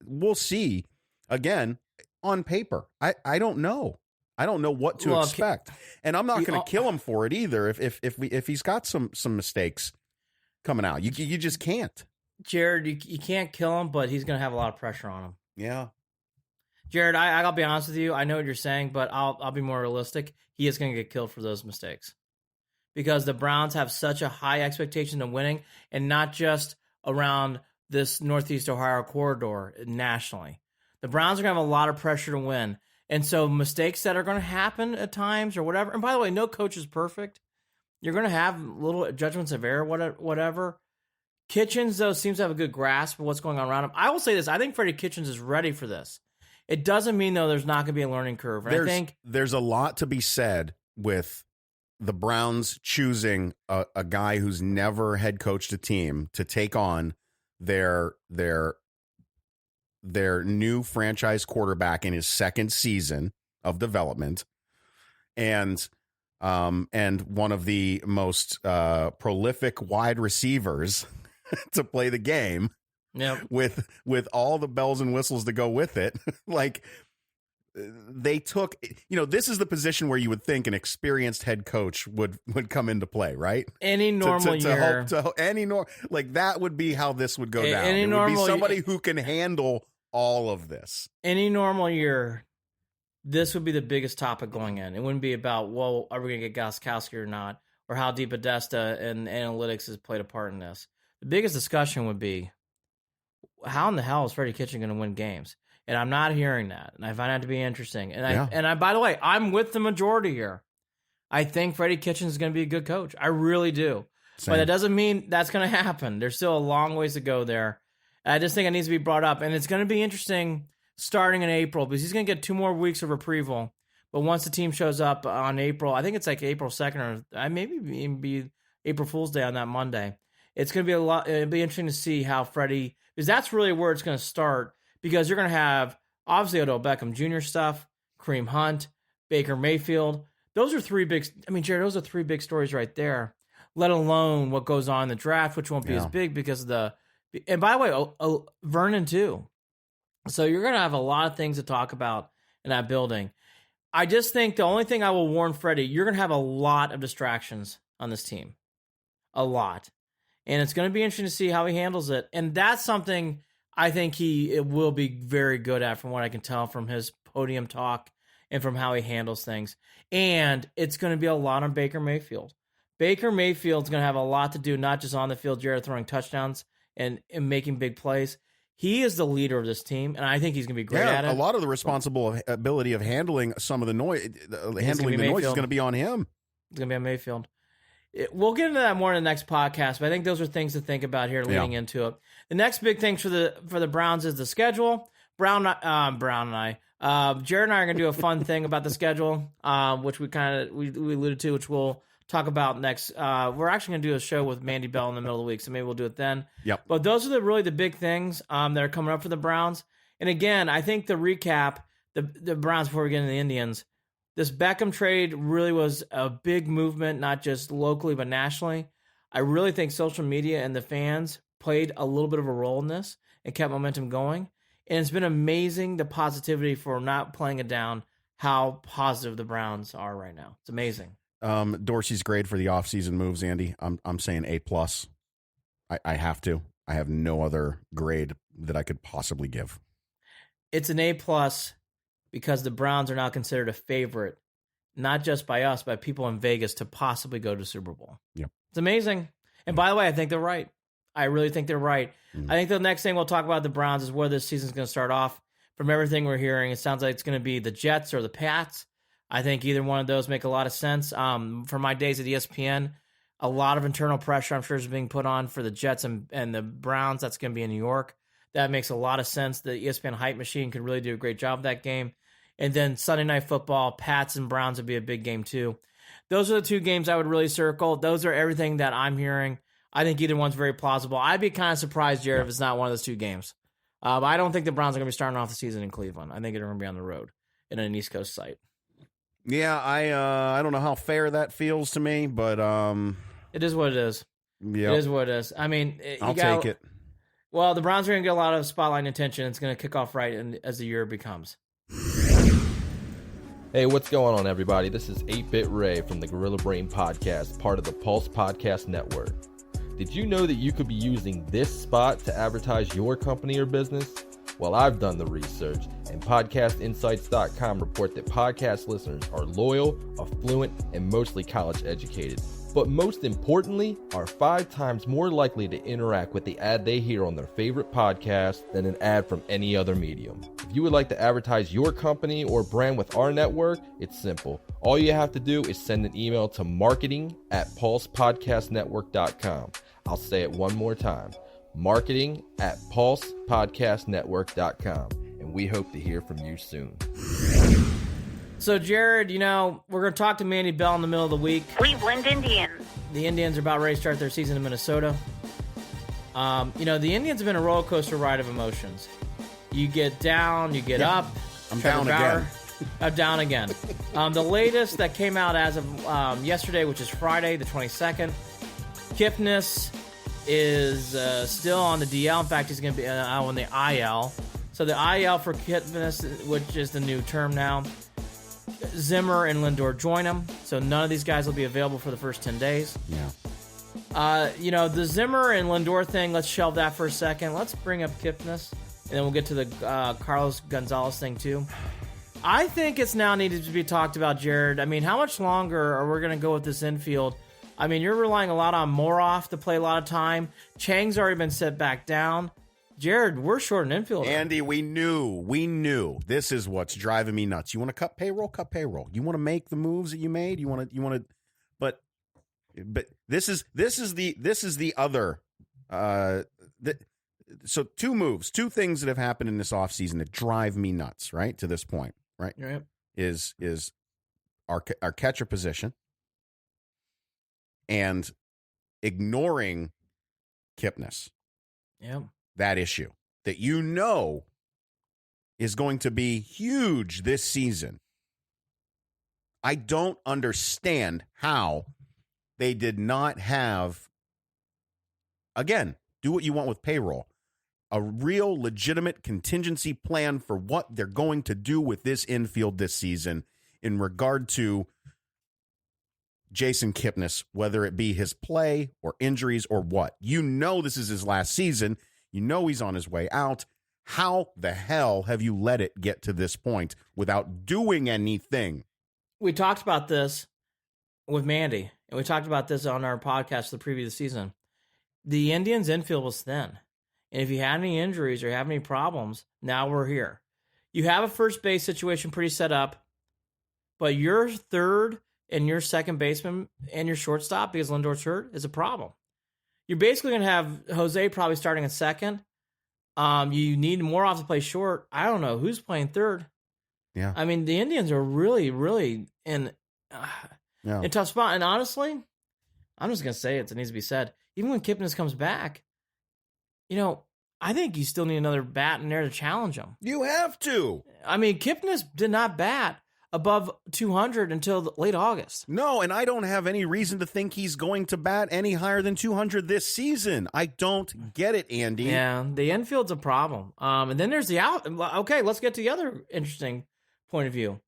we'll see again on paper. I don't know. I don't know what to expect, and I'm not going to kill him for it either. If he's got some mistakes coming out, you just can't. Jared, you can't kill him, but he's going to have a lot of pressure on him. Yeah, Jared, I'll be honest with you. I know what you're saying, but I'll be more realistic. He is going to get killed for those mistakes because the Browns have such a high expectation of winning, and not just around this Northeast Ohio corridor nationally. The Browns are going to have a lot of pressure to win. And so mistakes that are going to happen at times or whatever. And by the way, no coach is perfect. You're going to have little judgments of error, whatever. Kitchens, though, seems to have a good grasp of what's going on around him. I will say this. I think Freddie Kitchens is ready for this. It doesn't mean, though, there's not going to be a learning curve. And I think there's a lot to be said with the Browns choosing a guy who's never head coached a team to take on their new franchise quarterback in his second season of development, and one of the most prolific wide receivers to play the game. Yep. with all the bells and whistles to go with it. Like, they took, this is the position where you would think an experienced head coach would come into play, right? Any normal year. Like, that would be how this would go down. Any it would normal be somebody who can handle all of this. Any normal year, this would be the biggest topic going in. It wouldn't be about, well, are we going to get Gostkowski or not? Or how deep Podesta and analytics has played a part in this. The biggest discussion would be, how in the hell is Freddie Kitchen going to win games? And I'm not hearing that. And I find that to be interesting. And I, by the way, I'm with the majority here. I think Freddie Kitchen is going to be a good coach. I really do. Same. But that doesn't mean that's going to happen. There's still a long ways to go there. I just think it needs to be brought up. And it's going to be interesting starting in April because he's going to get 2 more weeks of reprieval. But once the team shows up on April, I think it's like April 2nd or maybe even be April Fool's Day on that Monday. It's going to be a lot. It'll be interesting to see how Freddie, because that's really where it's going to start. Because you're going to have, obviously, Odell Beckham Jr. stuff, Kareem Hunt, Baker Mayfield. Those are 3 big, Jared, those are 3 big stories right there, let alone what goes on in the draft, which won't be as big because of the, and by the way, Vernon too. So you're going to have a lot of things to talk about in that building. I just think the only thing I will warn Freddie, you're going to have a lot of distractions on this team. A lot. And it's going to be interesting to see how he handles it. And that's something I think it will be very good at, from what I can tell from his podium talk and from how he handles things. And it's going to be a lot on Baker Mayfield. Baker Mayfield's going to have a lot to do, not just on the field, Jared, throwing touchdowns and making big plays. He is the leader of this team, and I think he's going to be great at it. A lot of the responsibility of handling some of the noise, noise is going to be on him. It's going to be on Mayfield. We'll get into that more in the next podcast, but I think those are things to think about here leading into it. The next big thing for the Browns is the schedule. Brown and I, Jared and I are going to do a fun thing about the schedule, which we alluded to, which we'll talk about next. We're actually going to do a show with Mandy Bell in the middle of the week, so maybe we'll do it then. Yep. But those are really the big things that are coming up for the Browns. And again, I think the recap, the Browns before we get into the Indians, this Beckham trade really was a big movement, not just locally but nationally. I really think social media and the fans played a little bit of a role in this and kept momentum going. And it's been amazing, the positivity for not playing it down, how positive the Browns are right now. It's amazing. Dorsey's grade for the offseason moves, Andy. I'm saying A+. I have to. I have no other grade that I could possibly give. It's an A+ because the Browns are now considered a favorite not just by us, by people in Vegas to possibly go to Super Bowl. Yep. It's amazing. And by the way, I think they're right. I really think they're right. I think the next thing we'll talk about the Browns is where this season's going to start off. From everything we're hearing, it sounds like it's going to be the Jets or the Pats. I think either one of those make a lot of sense. From my days at ESPN, a lot of internal pressure, I'm sure, is being put on for the Jets and the Browns. That's going to be in New York. That makes a lot of sense. The ESPN hype machine could really do a great job of that game. And then Sunday Night Football, Pats and Browns would be a big game too. Those are the two games I would really circle. Those are everything that I'm hearing. I think either one's very plausible. I'd be kind of surprised, Jared, if it's not one of those two games. But I don't think the Browns are going to be starting off the season in Cleveland. I think they're going to be on the road in an East Coast site. Yeah, I don't know how fair that feels to me, but it is what it is. Yep. It is what it is. I mean, I'll take it. Well, the Browns are going to get a lot of spotlight and attention. It's going to kick off right as the year becomes. Hey, what's going on, everybody? This is 8-Bit Ray from the Gorilla Brain Podcast, part of the Pulse Podcast Network. Did you know that you could be using this spot to advertise your company or business? Well, I've done the research, and podcastinsights.com report that podcast listeners are loyal, affluent, and mostly college educated. But most importantly, are 5 times more likely to interact with the ad they hear on their favorite podcast than an ad from any other medium. If you would like to advertise your company or brand with our network, it's simple. All you have to do is send an email to marketing@pulsepodcastnetwork.com. I'll say it one more time. marketing@pulsepodcastnetwork.com. And we hope to hear from you soon. So, Jared, we're going to talk to Mandy Bell in the middle of the week. Cleveland Indians. The Indians are about ready to start their season in Minnesota. The Indians have been a roller coaster ride of emotions. You get down, you get up. I'm down again. I'm down again. The latest that came out as of yesterday, which is Friday, the 22nd, Kipnis is still on the DL. In fact, he's going to be on the IL. So the IL for Kipnis, which is the new term now. Zimmer and Lindor join him, so none of these guys will be available for the first 10 days. Yeah. The Zimmer and Lindor thing, let's shelve that for a second. Let's bring up Kipnis, and then we'll get to the Carlos Gonzalez thing too. I think it's now needed to be talked about, Jared. I mean, how much longer are we going to go with this infield? I mean, you're relying a lot on Moroff to play a lot of time. Chang's already been set back down. Jared, we're short an infielder. Andy, we knew. This is what's driving me nuts. You want to cut payroll? Cut payroll. You want to make the moves that you made? You want to, but this is the other. So two things that have happened in this offseason that drive me nuts. Right to this point, right? Right. Is our catcher position and ignoring Kipnis. Yeah. That issue that is going to be huge this season. I don't understand how they did not have, again, do what you want with payroll, a real legitimate contingency plan for what they're going to do with this infield this season in regard to Jason Kipnis, whether it be his play or injuries or what. This is his last season. He's on his way out. How the hell have you let it get to this point without doing anything? We talked about this with Mandy, and we talked about this on our podcast the previous season. The Indians' infield was thin. And if you had any injuries or have any problems, now we're here. You have a first base situation pretty set up, but your third and your second baseman and your shortstop, because Lindor's hurt, is a problem. You're basically going to have Jose probably starting in second. You need Moroff to play short. I don't know who's playing third. Yeah. I mean, the Indians are really, really in a tough spot. And honestly, I'm just going to say it. It needs to be said. Even when Kipnis comes back, I think you still need another bat in there to challenge him. You have to. I mean, Kipnis did not bat above 200 until late August. No, and I don't have any reason to think he's going to bat any higher than 200 this season. I don't get it, Andy. Yeah, the infield's a problem. And then there's the out. Okay, let's get to the other interesting point of view.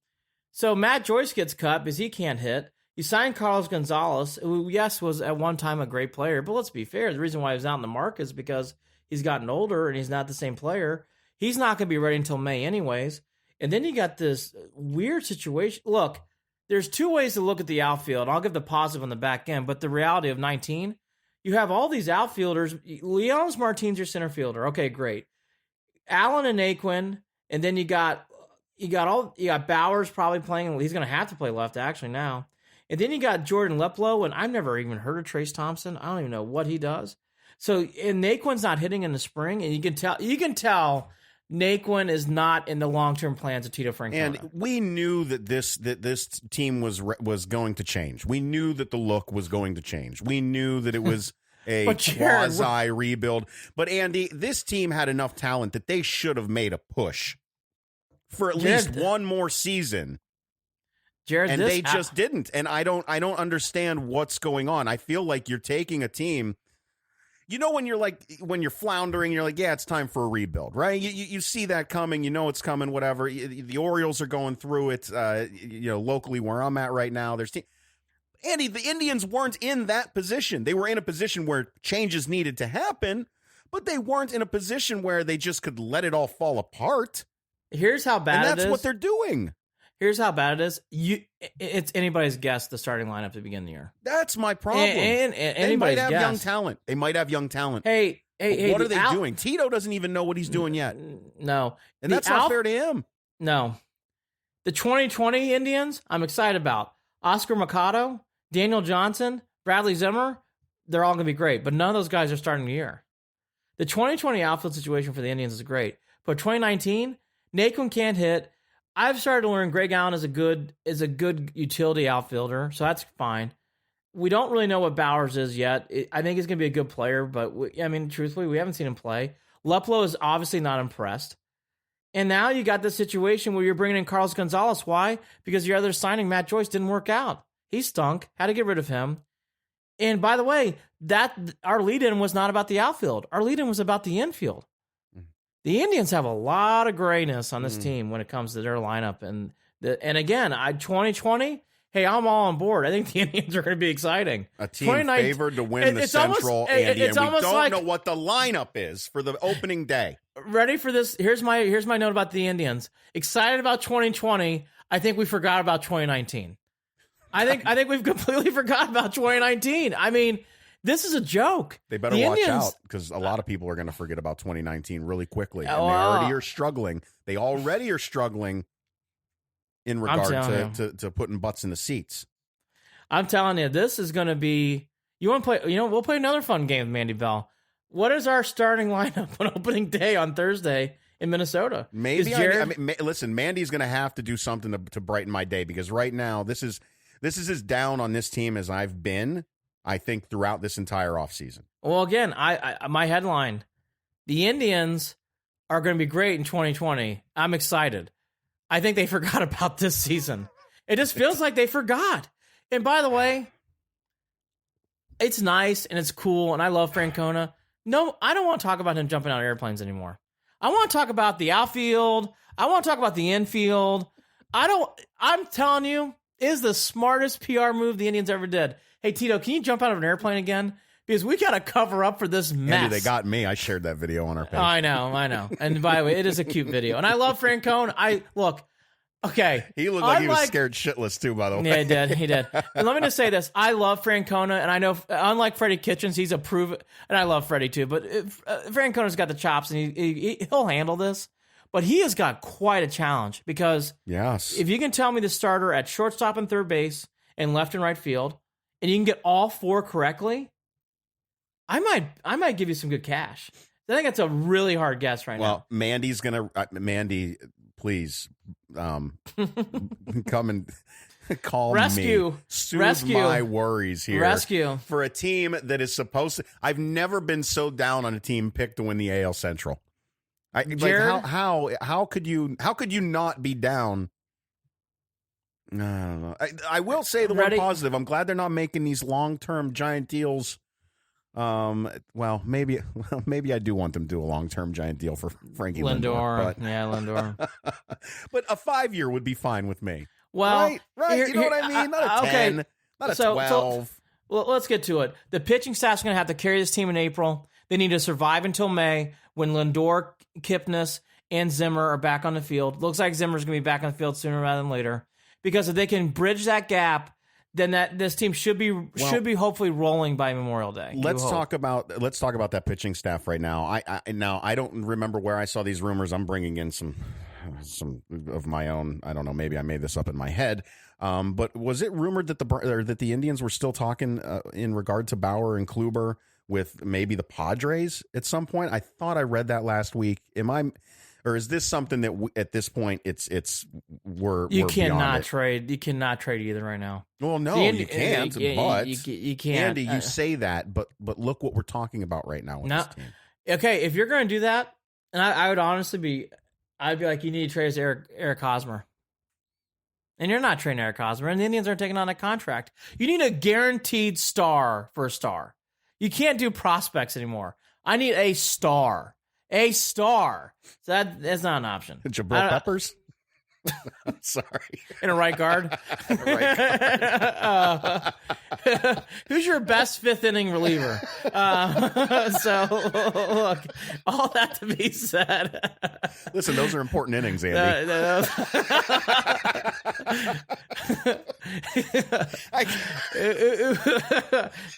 So Matt Joyce gets cut because he can't hit. You signed Carlos Gonzalez, who, yes, was at one time a great player, but let's be fair. The reason why he's out in the market is because he's gotten older and he's not the same player. He's not going to be ready until May anyways. And then you got this weird situation. Look, there's two ways to look at the outfield. I'll give the positive on the back end, but the reality of 19, you have all these outfielders. Leon's Martin's your center fielder. Okay, great. Allen and Naquin, and then you got Bowers probably playing. He's going to have to play left actually now. And then you got Jordan Leplow, and I've never even heard of Trace Thompson. I don't even know what he does. So, and Naquin's not hitting in the spring, and you can tell Naquin is not in the long-term plans of Tito Francona. And we knew that this team was going to change. We knew that the look was going to change. We knew that it was a quasi rebuild. But Andy, this team had enough talent that they should have made a push for at least one more season. Jared, and they just didn't. And I don't understand what's going on. I feel like you're taking a team. You know, when you're floundering, you're like, yeah, it's time for a rebuild, right? You see that coming, you know it's coming, whatever. The Orioles are going through it, locally where I'm at right now. Andy, the Indians weren't in that position. They were in a position where changes needed to happen, but they weren't in a position where they just could let it all fall apart. Here's how bad it is. And that's what they're doing. Here's how bad it is. It's anybody's guess the starting lineup to begin the year. That's my problem. And they might have guess. young talent. They might have young talent. Hey, what are they doing? Tito doesn't even know what he's doing yet. No. And that's not fair to him. No. The 2020 Indians, I'm excited about. Oscar Mercado, Daniel Johnson, Bradley Zimmer, they're all going to be great, but none of those guys are starting the year. The 2020 outfield situation for the Indians is great. But 2019, Naquin can't hit. I've started to learn Greg Allen is a good utility outfielder, so that's fine. We don't really know what Bowers is yet. I think he's going to be a good player, but truthfully, we haven't seen him play. Leplow is obviously not impressed. And now you got this situation where you're bringing in Carlos Gonzalez. Why? Because your other signing, Matt Joyce, didn't work out. He stunk. Had to get rid of him. And by the way, our lead-in was not about the outfield. Our lead-in was about the infield. The Indians have a lot of grayness on this team when it comes to their lineup. And again, 2020, hey, I'm all on board. I think the Indians are going to be exciting. A team favored to win the Central, Andy, and we don't know what the lineup is for the opening day. Ready for this? Here's my note about the Indians. Excited about 2020. I think we forgot about 2019. I think we've completely forgot about 2019. I mean, this is a joke. They better watch out because a lot of people are going to forget about 2019 really quickly. And they already are struggling. They already are struggling in regard to putting butts in the seats. I'm telling you, this is going to be... You want to play... we'll play another fun game with Mandy Bell. What is our starting lineup on opening day on Thursday in Minnesota? Maybe listen, Mandy's going to have to do something to brighten my day because right now this is as down on this team as I've been, I think, throughout this entire offseason. Well, again, my headline, the Indians are going to be great in 2020. I'm excited. I think they forgot about this season. It just feels like they forgot. And by the way, it's nice and it's cool, and I love Francona. No, I don't want to talk about him jumping out of airplanes anymore. I want to talk about the outfield. I want to talk about the infield. I'm telling you, it is the smartest PR move the Indians ever did. Hey, Tito, can you jump out of an airplane again? Because we got to cover up for this mess. Andy, they got me. I shared that video on our page. Oh, I know. And by the way, it is a cute video. And I love Francona. Okay. He looked like he was scared shitless too, by the way. Yeah, he did. And let me just say this. I love Francona, and I know, unlike Freddie Kitchens, he's a proven, and I love Freddie too, but Francona's got the chops, and he'll handle this. But he has got quite a challenge because if you can tell me the starter at shortstop and third base and left and right field, and you can get all four correctly, I might give you some good cash. I think that's a really hard guess right now. Well, Mandy's going to... Mandy, please come and call me. Soothe my worries here. For a team that is supposed to... I've never been so down on a team picked to win the AL Central. Jared, how could you not be down? I don't know. I will say the one positive. I'm glad they're not making these long-term giant deals. Maybe I do want them to do a long-term giant deal for Frankie Lindor. Lindor. But a 5-year would be fine with me. Well, right. You know what I mean? Not a 10, not a 12. Well, let's get to it. The pitching staff's going to have to carry this team in April. They need to survive until May when Lindor, Kipnis, and Zimmer are back on the field. Looks like Zimmer's going to be back on the field sooner rather than later. because if they can bridge that gap, then this team should be hopefully rolling by Memorial Day. Let's talk about that pitching staff right now. I don't remember where I saw these rumors. I'm bringing in some of my own. I don't know. Maybe I made this up in my head. But was it rumored that the Indians were still talking in regard to Bauer and Kluber with maybe the Padres at some point? I thought I read that last week. Or is this something that at this point we're cannot trade? You cannot trade either right now. Well, no, you can't. But you can't. Andy, you say that, but look what we're talking about right now with this team. Okay, if you're going to do that, and I would honestly I'd be like, you need to trade Eric Hosmer. And you're not trading Eric Hosmer, and the Indians aren't taking on a contract. You need a guaranteed star for a star. You can't do prospects anymore. I need a star. A star. So that's not an option. Jabril Peppers? I'm sorry. In a right guard? Who's your best fifth inning reliever? So, look, all that to be said. Listen, those are important innings, Andy.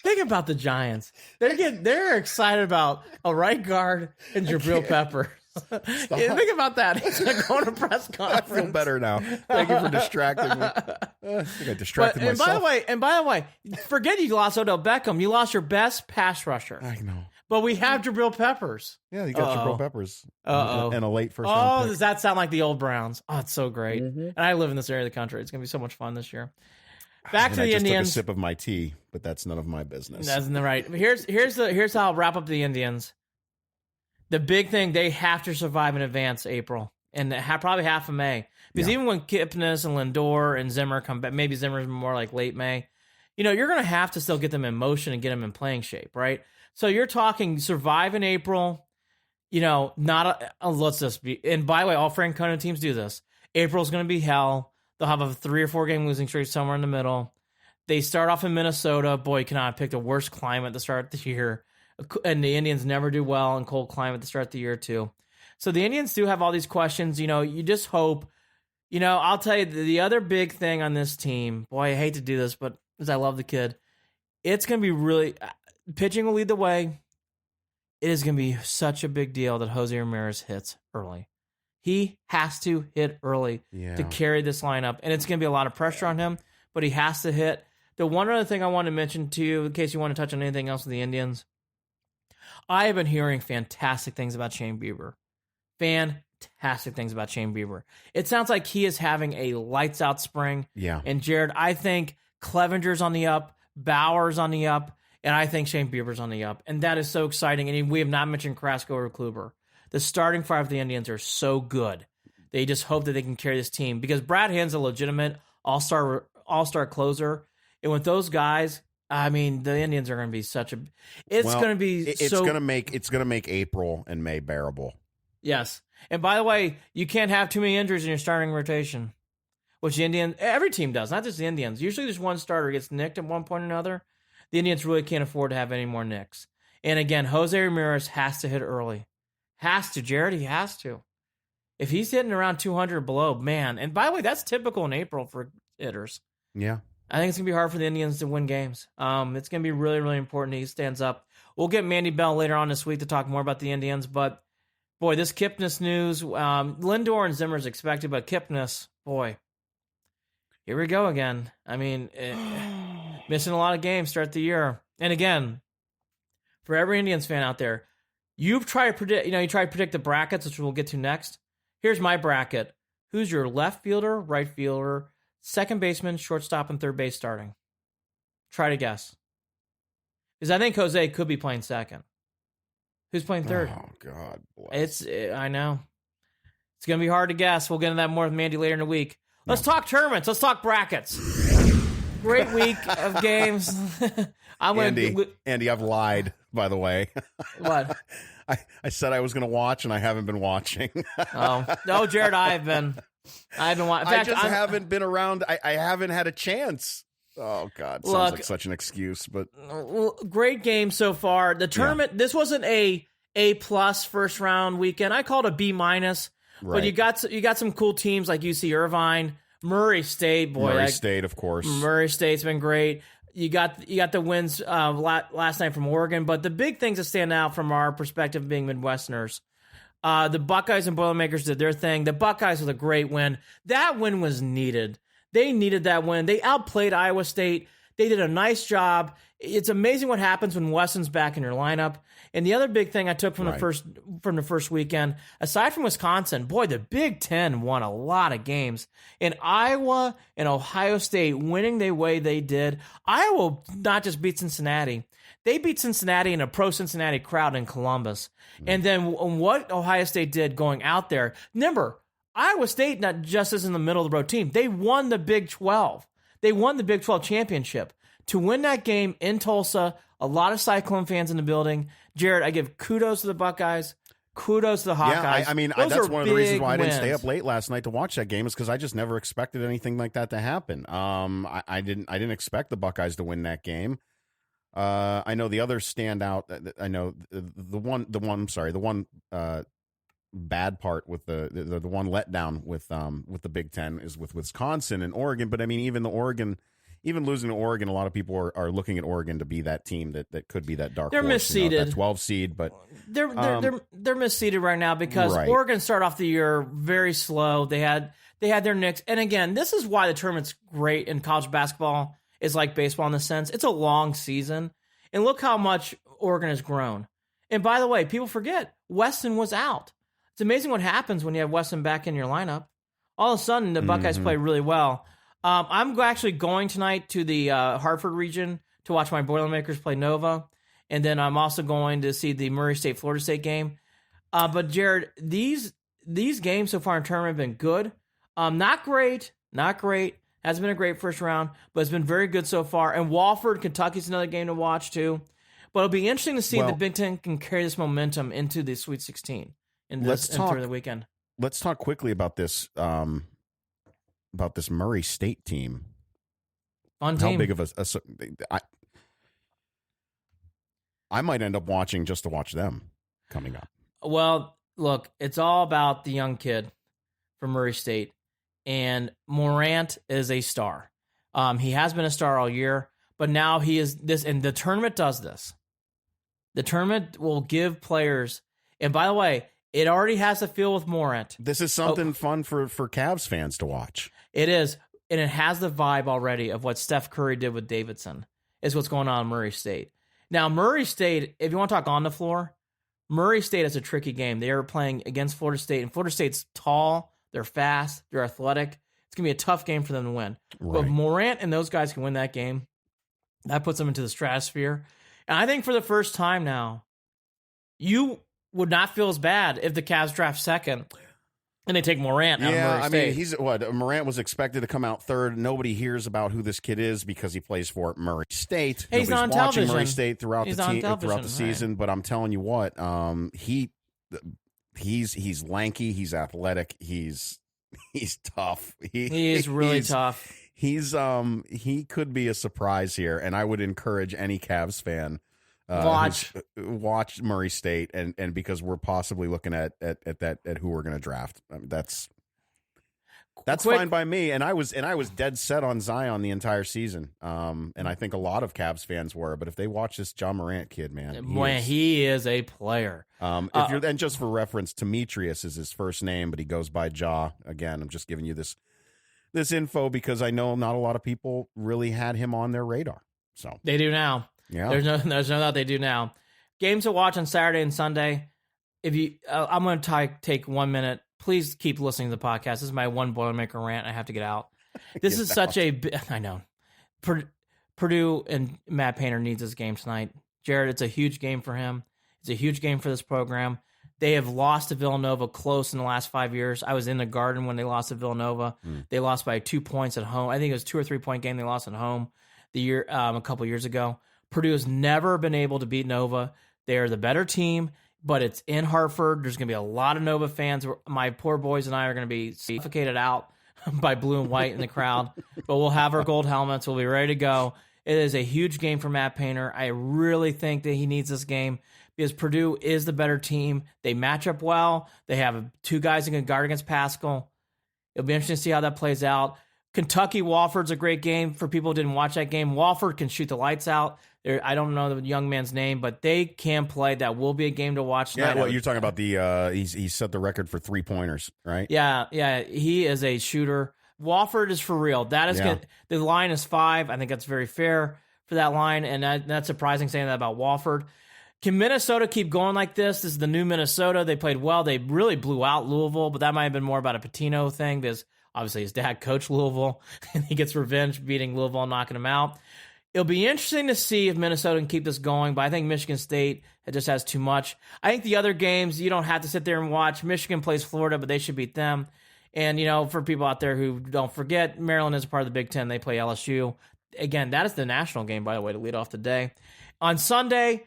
Think about the Giants. They're excited about a right guard and Jabril Peppers. Yeah, think about that. He's going to press conference. I feel better now. Thank you for distracting me. I think I distracted myself. And by the way, forget you lost Odell Beckham. You lost your best pass rusher. I know. But we have Jabril Peppers. Yeah, you got Jabril Peppers. And a late first round pick. Does that sound like the old Browns? Oh, it's so great. Mm-hmm. And I live in this area of the country. It's going to be so much fun this year. Back to the Indians. I just took a sip of my tea, but that's none of my business. That's right. Here's how I'll wrap up the Indians. The big thing, they have to survive in advance April and probably half of May. Because even when Kipnis and Lindor and Zimmer come back, maybe Zimmer's more like late May, you're going to have to still get them in motion and get them in playing shape, right? So you're talking survive in April, let's just be, and by the way, all Francona teams do this. April's going to be hell. They'll have a 3 or 4 game losing streak somewhere in the middle. They start off in Minnesota. Boy, you cannot pick the worst climate to start the year. And the Indians never do well in cold climate to start the year, too. So the Indians do have all these questions. You just hope. I'll tell you, the other big thing on this team, boy, I hate to do this, but because I love the kid, it's going to be really, pitching will lead the way. It is going to be such a big deal that Jose Ramirez hits early. He has to hit early to carry this lineup, and it's going to be a lot of pressure on him, but he has to hit. The one other thing I want to mention to you, in case you want to touch on anything else with the Indians, I have been hearing fantastic things about Shane Bieber. Fantastic things about Shane Bieber. It sounds like he is having a lights-out spring. Yeah. And, Jared, I think Clevenger's on the up, Bauer's on the up, and I think Shane Bieber's on the up. And that is so exciting. And we have not mentioned Carrasco or Kluber. The starting five of the Indians are so good. They just hope that they can carry this team. Because Brad Hand's a legitimate all-star closer. And with those guys, I mean, the Indians are going to be it's going to make April and May bearable. Yes. And by the way, you can't have too many injuries in your starting rotation, which every team does, not just the Indians. Usually there's one starter gets nicked at one point or another. The Indians really can't afford to have any more nicks. And again, Jose Ramirez has to hit early. Has to, Jared, he has to. If he's hitting around 200 or below, man. And by the way, that's typical in April for hitters. Yeah. I think it's going to be hard for the Indians to win games. It's going to be really, really important he stands up. We'll get Mandy Bell later on this week to talk more about the Indians. But, boy, this Kipnis news, Lindor and Zimmer is expected, but Kipnis, boy, here we go again. I mean, missing a lot of games start the year. And again, for every Indians fan out there, you try to predict the brackets, which we'll get to next. Here's my bracket. Who's your left fielder, right fielder, second baseman, shortstop, and third base starting? Try to guess. Because I think Jose could be playing second. Who's playing third? Oh, God bless. I know. It's going to be hard to guess. We'll get into that more with Mandy later in the week. Let's talk tournaments. Let's talk brackets. Great week of games. Andy, I've lied, by the way. What? I said I was going to watch, and I haven't been watching. No, Jared, I've been watching. I just haven't been around. I haven't had a chance. Oh, God. Sounds like such an excuse, but. Great game so far. The tournament, This wasn't a plus first round weekend. I called it a B-. Right. But you got some cool teams like UC Irvine, Murray State, boy. Murray State, of course. Murray State's been great. You got the wins last night from Oregon, but the big things that stand out from our perspective being Midwesterners, the Buckeyes and Boilermakers did their thing. The Buckeyes with a great win. That win was needed. They needed that win. They outplayed Iowa State. They did a nice job. It's amazing what happens when Wesson's back in your lineup. And the other big thing I took from the first weekend, aside from Wisconsin, boy, the Big Ten won a lot of games. And Iowa and Ohio State winning the way they did. Iowa not just beat Cincinnati. They beat Cincinnati in a pro-Cincinnati crowd in Columbus. And then what Ohio State did going out there, remember, Iowa State not just is in the middle of the road team. They won the Big 12. They won the Big 12 championship. To win that game in Tulsa, a lot of Cyclone fans in the building. Jared, I give kudos to the Buckeyes, kudos to the Hawkeyes. Yeah, I mean, that's one of the reasons why I didn't stay up late last night to watch that game is because I just never expected anything like that to happen. I didn't expect the Buckeyes to win that game. I know the other standout. I know the one bad part with the one letdown with the Big Ten is with Wisconsin and Oregon. But I mean, even losing to Oregon, a lot of people are looking at Oregon to be that team that could be that dark They're horse, misseeded. that 12 seed, but they're misseeded right now because Oregon started off the year very slow. They had their nicks, and again, this is why the tournament's great in college basketball. Is like baseball in the sense it's a long season, and look how much Oregon has grown. And by the way, people forget Weston was out. It's amazing what happens when you have Weston back in your lineup. All of a sudden, the Buckeyes play really well. I'm actually going tonight to the Hartford region to watch my Boilermakers play Nova, and then I'm also going to see the Murray State Florida State game. But Jared, these games so far in tournament have been good. Not great. Hasn't been a great first round, but it's been very good so far. And Wofford, Kentucky's another game to watch too. But it'll be interesting to see if the Big Ten can carry this momentum into the Sweet 16 during the weekend. Let's talk quickly about this Murray State team. Fun team. How big of I might end up watching just to watch them coming up. Well, look, it's all about the young kid from Murray State. And Morant is a star. He has been a star all year, but now he is this, and the tournament does this. The tournament will give players, and by the way, it already has a feel with Morant. This is something fun for Cavs fans to watch. It is, and it has the vibe already of what Steph Curry did with Davidson, is what's going on in Murray State. Now, Murray State, if you want to talk on the floor, Murray State is a tricky game. They are playing against Florida State, and Florida State's tall. They're fast. They're athletic. It's going to be a tough game for them to win. Right. But if Morant and those guys can win that game, that puts them into the stratosphere. And I think for the first time now, you would not feel as bad if the Cavs draft second and they take Morant out of Murray State. I mean, Morant was expected to come out third. Nobody hears about who this kid is because he plays for Murray State. Hey, he's on watching television. Murray State throughout the season. Right. But I'm telling you what, He's lanky. He's athletic. He's tough. He is really tough. He could be a surprise here, and I would encourage any Cavs fan watch Murray State, and because we're possibly looking at who we're going to draft. I mean, that's fine by me, and I was dead set on Zion the entire season, and I think a lot of Cavs fans were. But if they watch this John Morant kid, man, he is a player. And just for reference, Demetrius is his first name, but he goes by Ja. Again, I'm just giving you this info because I know not a lot of people really had him on their radar. So they do now. Yeah, there's no doubt they do now. Games to watch on Saturday and Sunday. If you, I'm going to take 1 minute. Please keep listening to the podcast. This is my one Boilermaker rant. I have to get out. This is such I know. Purdue and Matt Painter needs this game tonight. Jared, it's a huge game for him. It's a huge game for this program. They have lost to Villanova close in the last 5 years. I was in the Garden when they lost to Villanova. They lost by 2 points at home. I think it was 2 or 3 point game they lost at home a couple years ago. Purdue has never been able to beat Nova. They're the better team, but it's in Hartford. There's going to be a lot of Nova fans. My poor boys and I are going to be suffocated out by blue and white in the crowd, but we'll have our gold helmets. We'll be ready to go. It is a huge game for Matt Painter. I really think that he needs this game because Purdue is the better team. They match up well. They have two guys who can guard against Pascal. It'll be interesting to see how that plays out. Kentucky Wofford's a great game for people who didn't watch that game. Wofford can shoot the lights out. I don't know the young man's name, but they can play. That will be a game to watch tonight. Yeah, well, you're talking about the he set the record for 3-pointers, right? Yeah, he is a shooter. Wofford is for real. That is good. The line is 5. I think that's very fair for that line, and that's surprising saying that about Wofford. Can Minnesota keep going like this? This is the new Minnesota. They played well. They really blew out Louisville, but that might have been more about a Pitino thing because obviously his dad coached Louisville, and he gets revenge beating Louisville and knocking him out. It'll be interesting to see if Minnesota can keep this going, but I think Michigan State just has too much. I think the other games, you don't have to sit there and watch. Michigan plays Florida, but they should beat them. And, for people out there who don't forget, Maryland is a part of the Big Ten. They play LSU. Again, that is the national game, by the way, to lead off the day. On Sunday,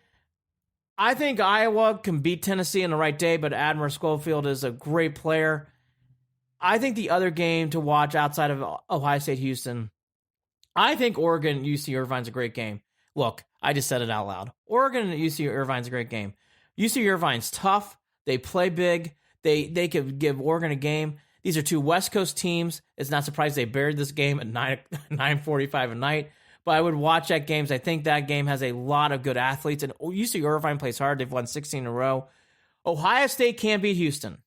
I think Iowa can beat Tennessee on the right day, but Admiral Schofield is a great player. I think the other game to watch outside of Ohio State, Houston, I think Oregon UC Irvine's a great game. Look, I just said it out loud. Oregon UC Irvine's a great game. UC Irvine's tough. They play big. They could give Oregon a game. These are two West Coast teams. It's not surprising they buried this game at 9:45 at night. But I would watch that game. I think that game has a lot of good athletes. And UC Irvine plays hard. They've won 16 in a row. Ohio State can't beat Houston.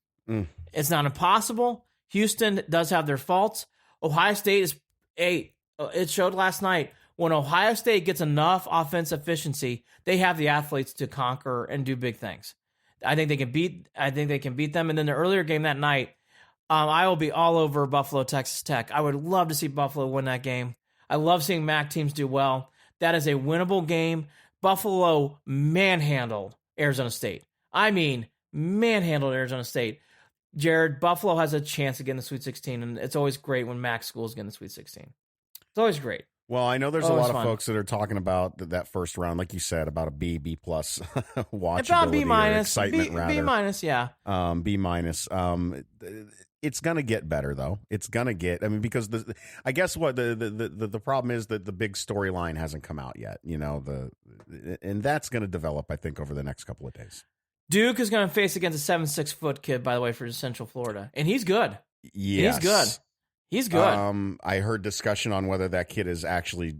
It's not impossible. Houston does have their faults. Ohio State is it showed last night when Ohio State gets enough offensive efficiency, they have the athletes to conquer and do big things. I think they can beat them. And then the earlier game that night, I will be all over Buffalo, Texas Tech. I would love to see Buffalo win that game. I love seeing MAC teams do well. That is a winnable game. Buffalo manhandled Arizona State. I mean, manhandled Arizona State. Jared, Buffalo has a chance to get in the Sweet 16, and it's always great when MAC schools get in the Sweet 16. It's always great. Well, I know there's a lot of folks that are talking about that first round, like you said, about a B plus watchability, about B minus, excitement rather. B minus, yeah. B minus. It's gonna get better though. It's gonna get. I mean, because I guess what the problem is that the big storyline hasn't come out yet. And that's gonna develop, I think, over the next couple of days. Duke is gonna face against a 7'6" kid, by the way, for Central Florida, and he's good. Yes. He's good. He's good. I heard discussion on whether that kid is actually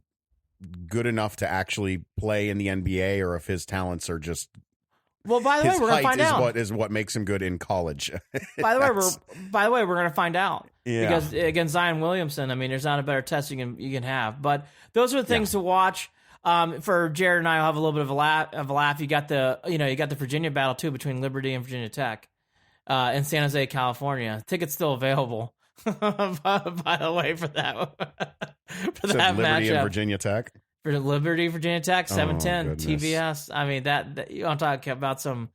good enough to actually play in the NBA or if his talents are just. Well, by the way, we're going to find out. Is what makes him good in college. By the way, we're going to find out. Yeah. Because against Zion Williamson, I mean, there's not a better test you can have. But those are the things to watch. For Jared and I, I'll have a little bit of a laugh. You got the Virginia battle too between Liberty and Virginia Tech, in San Jose, California. Tickets still available. By the way, for that Liberty matchup, and Virginia Tech, for Liberty, Virginia Tech, 7:10 goodness. TBS. I mean, that you want to talk about some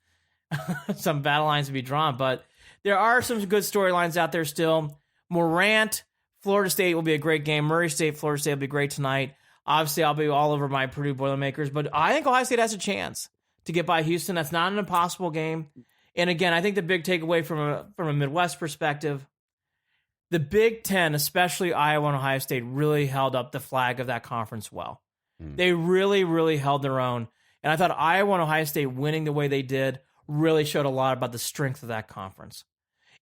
battle lines to be drawn, but there are some good storylines out there still. Morant, Florida State will be a great game. Murray State, Florida State will be great tonight. Obviously, I'll be all over my Purdue Boilermakers, but I think Ohio State has a chance to get by Houston. That's not an impossible game. And again, I think the big takeaway from a Midwest perspective. The Big Ten, especially Iowa and Ohio State, really held up the flag of that conference well. They really, really held their own. And I thought Iowa and Ohio State winning the way they did really showed a lot about the strength of that conference.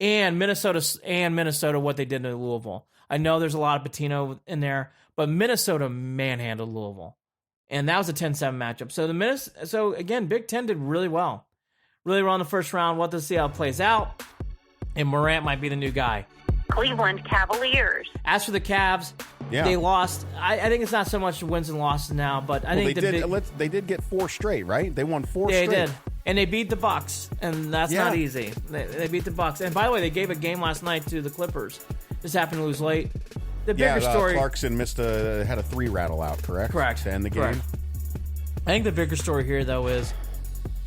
And Minnesota, what they did to Louisville. I know there's a lot of Pitino in there, but Minnesota manhandled Louisville. And that was a 10-7 matchup. So again, Big Ten did really well. Really well in the first round. We'll have to see how it plays out. And Morant might be the new guy. Cleveland Cavaliers. As for the Cavs, they lost. I think it's not so much wins and losses now, but I think they did get 4 straight, right? They won 4 straight. They did, and they beat the Bucks, and that's not easy. They beat the Bucks, and by the way, they gave a game last night to the Clippers. Just happened to lose late. The bigger story. Clarkson had a 3 rattle out, correct? Correct. To end the game. Correct. I think the bigger story here, though, is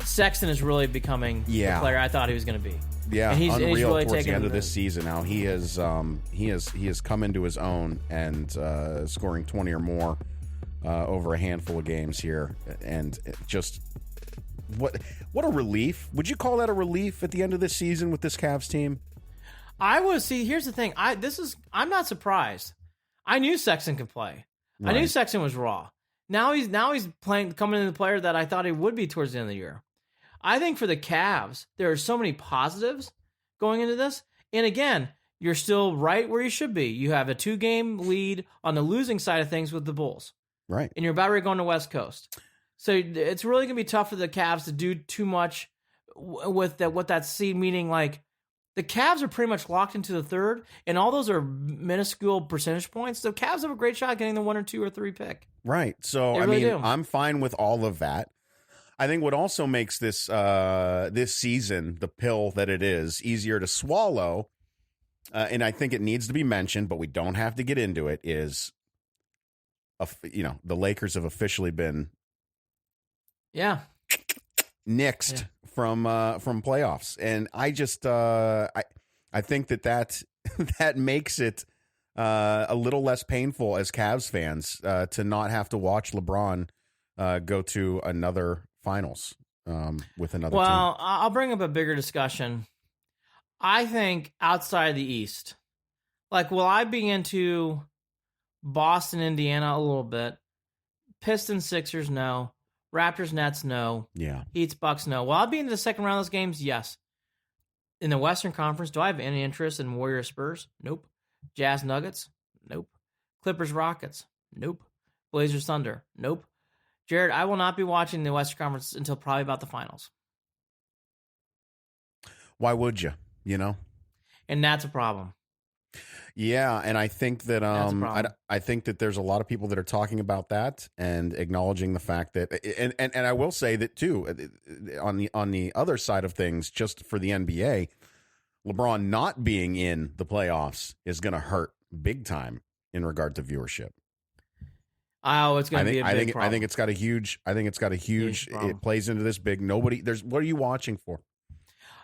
Sexton is really becoming the player I thought he was going to be. Yeah, and he's really towards taken the end of this season. Now he has come into his own and scoring 20 or more over a handful of games here, and just what a relief. Would you call that a relief at the end of this season with this Cavs team? Here's the thing. I'm not surprised. I knew Sexton could play. Right. I knew Sexton was raw. Now he's coming into the player that I thought he would be towards the end of the year. I think for the Cavs, there are so many positives going into this. And again, you're still right where you should be. You have a 2-game lead on the losing side of things with the Bulls. Right. And you're about ready to go on the West Coast. So it's really going to be tough for the Cavs to do too much with that seed, meaning like the Cavs are pretty much locked into the third, and all those are minuscule percentage points. The Cavs have a great shot at getting the 1 or 2 or 3 pick. Right. So, They really do. I'm fine with all of that. I think what also makes this this season, the pill that it is, easier to swallow, and I think it needs to be mentioned, but we don't have to get into it, is, the Lakers have officially been nixed from playoffs. And I just I think that that makes it a little less painful as Cavs fans to not have to watch LeBron go to another finals with another team. Well, I'll bring up a bigger discussion. I think outside the East, like, will I be into Boston, Indiana a little bit? Pistons, Sixers, no. Raptors, Nets, no. Yeah. Heats, Bucks, no. Will I be into the second round of those games? Yes. In the Western Conference, do I have any interest in Warriors, Spurs? Nope. Jazz, Nuggets? Nope. Clippers, Rockets? Nope. Blazers, Thunder? Nope. Jared, I will not be watching the Western Conference until probably about the finals. Why would you? And that's a problem. Yeah, and I think that I think that there's a lot of people that are talking about that and acknowledging the fact that, and I will say that too, on the other side of things, just for the NBA, LeBron not being in the playoffs is going to hurt big time in regard to viewership. Oh, it's going to be a big problem. I think it's got a huge. It plays into this big. What are you watching for?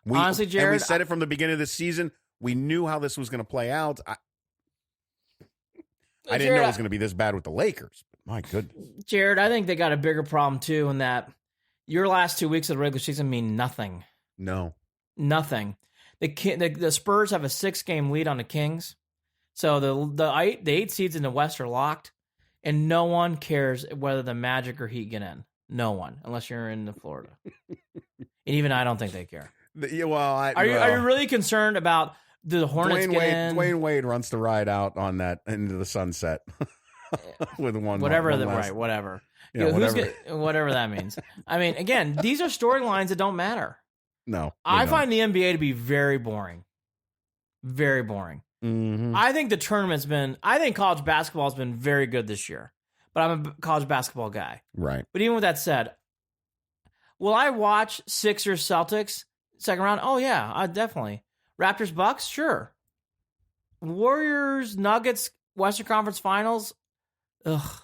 Honestly, Jared, and we said it from the beginning of this season. We knew how this was going to play out. I didn't know it was going to be this bad with the Lakers. My goodness. Jared, I think they got a bigger problem too in that your last 2 weeks of the regular season mean nothing. No. Nothing. The Spurs have a 6-game lead on the Kings. So the 8 seeds in the West are locked, and no one cares whether the Magic or Heat get in. No one, unless you're in Florida. And even I don't think they care. Yeah, well, are you really concerned about the Hornets Dwayne Wade wants to ride out on that into the sunset with whatever. Yeah, whatever that means. I mean, again, these are storylines that don't matter. No, I find the NBA to be very boring. Very boring. Mm-hmm. I think I think college basketball has been very good this year, but I'm a college basketball guy. Right. But even with that said, will I watch Sixers Celtics second round? Oh yeah, I definitely. Raptors Bucks, sure. Warriors Nuggets Western Conference Finals, ugh.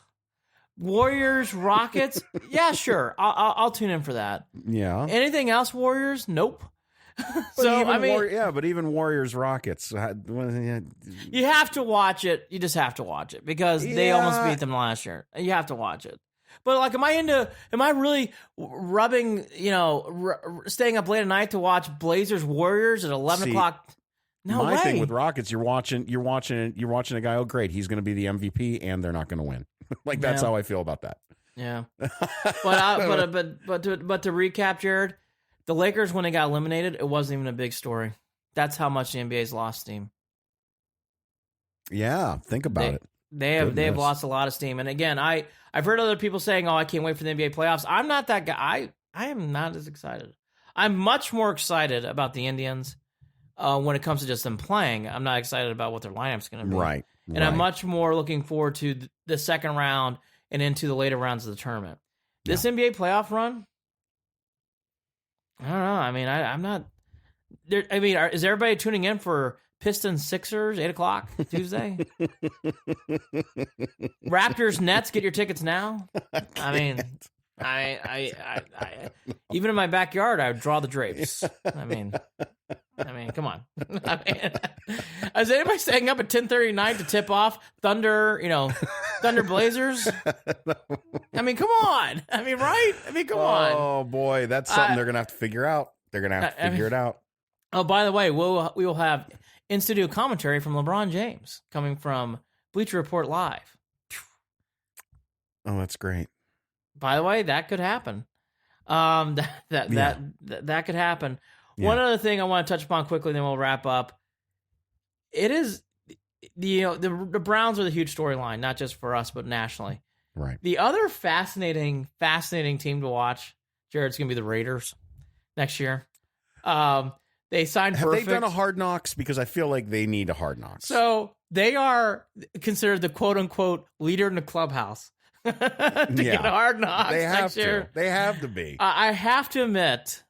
Warriors Rockets, yeah, sure. I'll tune in for that. Yeah. Anything else Warriors? Nope. But even Warriors Rockets, you have to watch it. You just have to watch it because they almost beat them last year. You have to watch it. But like, am I really rubbing, staying up late at night to watch Blazers Warriors at 11 o'clock? No way. My thing with Rockets, you're watching a guy. Oh, great, he's going to be the MVP, and they're not going to win. Like that's how I feel about that. Yeah. But to recap, Jared, the Lakers when they got eliminated, it wasn't even a big story. That's how much the NBA's lost steam. Yeah, think about it. They have lost a lot of steam. And again, I've heard other people saying, "Oh, I can't wait for the NBA playoffs." I'm not that guy. I am not as excited. I'm much more excited about the Indians when it comes to just them playing. I'm not excited about what their lineup's going to be. Right. And I'm much more looking forward to the second round and into the later rounds of the tournament. This NBA playoff run, I don't know. I mean, I'm not there. I mean, is everybody tuning in for Pistons Sixers 8 o'clock Tuesday? Raptors Nets, get your tickets now. I mean, I even in my backyard, I would draw the drapes. I mean, come on. Is anybody staying up at 10:30 at night to tip off Thunder Blazers? I mean, come on. I mean, right? I mean, come on. Oh boy, that's something they're gonna have to figure out. They're gonna have to figure it out. Oh, by the way, we will have in-studio commentary from LeBron James coming from Bleacher Report Live. Oh, that's great. By the way, that could happen. That could happen. Yeah. One other thing I want to touch upon quickly, then we'll wrap up. it is, the Browns are the huge storyline, not just for us, but nationally. Right. The other fascinating team to watch, Jared's going to be the Raiders next year. They signed Have Perfect. they done a Hard Knocks? Because I feel like they need a Hard Knocks. So they are considered the quote-unquote leader in the clubhouse to get a Hard Knocks they have next year. They have to be. I have to admit,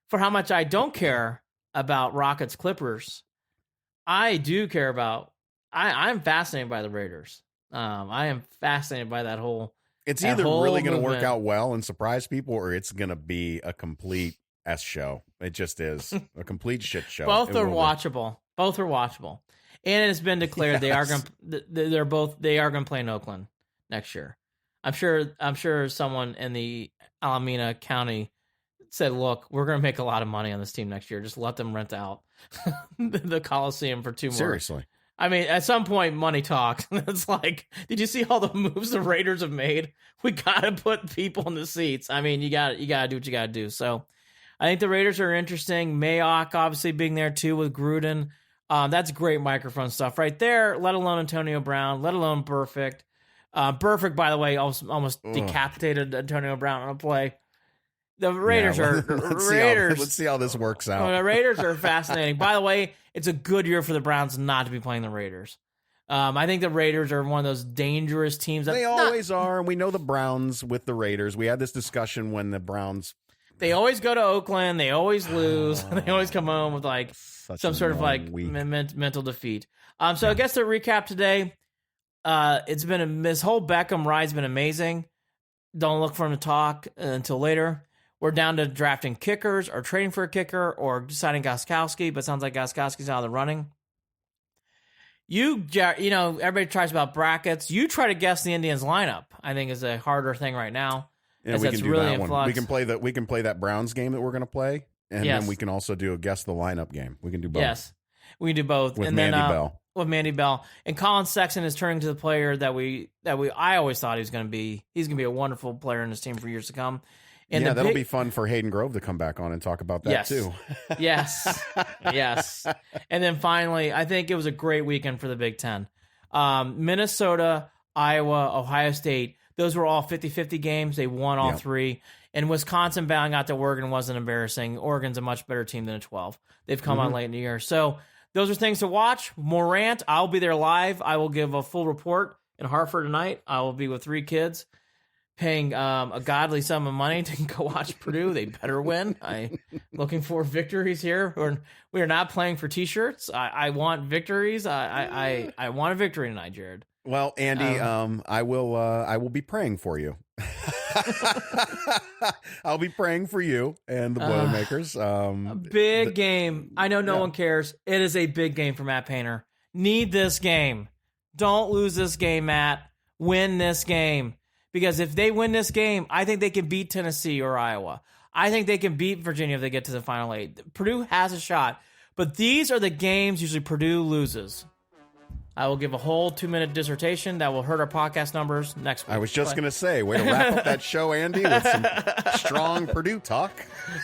for how much I don't care about Rockets Clippers, I do care about. I'm fascinated by the Raiders. I am fascinated by that whole. It's either really going to work movement. out well and surprise people, or it's going to be a complete S show. It just is a complete shit show. Both It are will be. watchable. Both are watchable, and it has been declared they are going. They are going to play in Oakland next year. I'm sure someone in the Alameda County said, "Look, we're going to make a lot of money on this team next year. Just let them rent out the Coliseum for 2 more." Seriously. I mean, at some point, money talks. It's like, did you see all the moves the Raiders have made? We got to put people in the seats. I mean, you got to do what you got to do. So, I think the Raiders are interesting. Mayock obviously being there too with Gruden. That's great microphone stuff right there. Let alone Antonio Brown. Let alone Perfect. Perfect, by the way, almost decapitated Antonio Brown on a play. The Raiders let's see how this works out. The Raiders are fascinating. By the way, it's a good year for the Browns not to be playing the Raiders. I think the Raiders are one of those dangerous teams. They always are, and we know the Browns with the Raiders. We had this discussion when the Browns. They always go to Oakland. They always lose. They always come home with like some sort of like mental defeat. So I guess to recap today, it's been this whole Beckham ride's been amazing. Don't look for him to talk until later. We're down to drafting kickers or trading for a kicker or deciding Gostkowski, but it sounds like Gostkowski's out of the running. Everybody tries about brackets. You try to guess the Indians lineup. I think is a harder thing right now. Yeah, we can do that one. We can play that Browns game that we're going to play, and then we can also do a guess the lineup game. We can do both. Yes, we can do both. With and Mandy then, Bell. With Mandy Bell and Colin Sexton is turning to the player that I always thought he was going to be. He's going to be a wonderful player in this team for years to come. And that'll be fun for Hayden Grove to come back on and talk about that too. Yes. And then finally, I think it was a great weekend for the Big Ten. Minnesota, Iowa, Ohio State, those were all 50-50 games. They won all three. And Wisconsin bowing out to Oregon wasn't embarrassing. Oregon's a much better team than a 12. They've come on late in the year. So those are things to watch. Morant, I'll be there live. I will give a full report in Hartford tonight. I will be with 3 kids. Paying a godly sum of money to go watch Purdue. They better win. I'm looking for victories here. We are not playing for T-shirts. I want victories. I want a victory tonight, Jared. Well, Andy, I will be praying for you. I'll be praying for you and the Boilermakers. A big game. I know no one cares. It is a big game for Matt Painter. Need this game. Don't lose this game, Matt. Win this game. Because if they win this game, I think they can beat Tennessee or Iowa. I think they can beat Virginia if they get to the Final 8. Purdue has a shot. But these are the games usually Purdue loses. I will give a whole 2-minute dissertation that will hurt our podcast numbers next week. I was just going to say, way to wrap up that show, Andy, with some strong Purdue talk.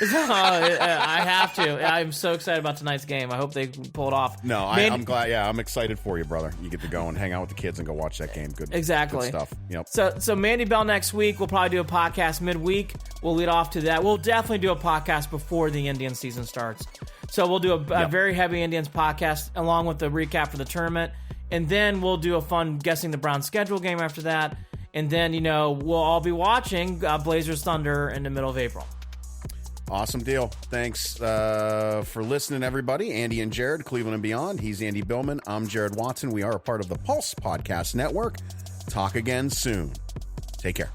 I have to. I'm so excited about tonight's game. I hope they pull it off. No, I'm glad. Yeah, I'm excited for you, brother. You get to go and hang out with the kids and go watch that game. Good stuff. Yep. So Mandy Bell next week. We'll probably do a podcast midweek. We'll lead off to that. We'll definitely do a podcast before the Indian season starts. So we'll do a very heavy Indians podcast along with the recap for the tournament. And then we'll do a fun guessing the Browns schedule game after that. And then, we'll all be watching Blazers Thunder in the middle of April. Awesome deal. Thanks for listening, everybody. Andy and Jared, Cleveland and Beyond. He's Andy Billman. I'm Jared Watson. We are a part of the Pulse Podcast Network. Talk again soon. Take care.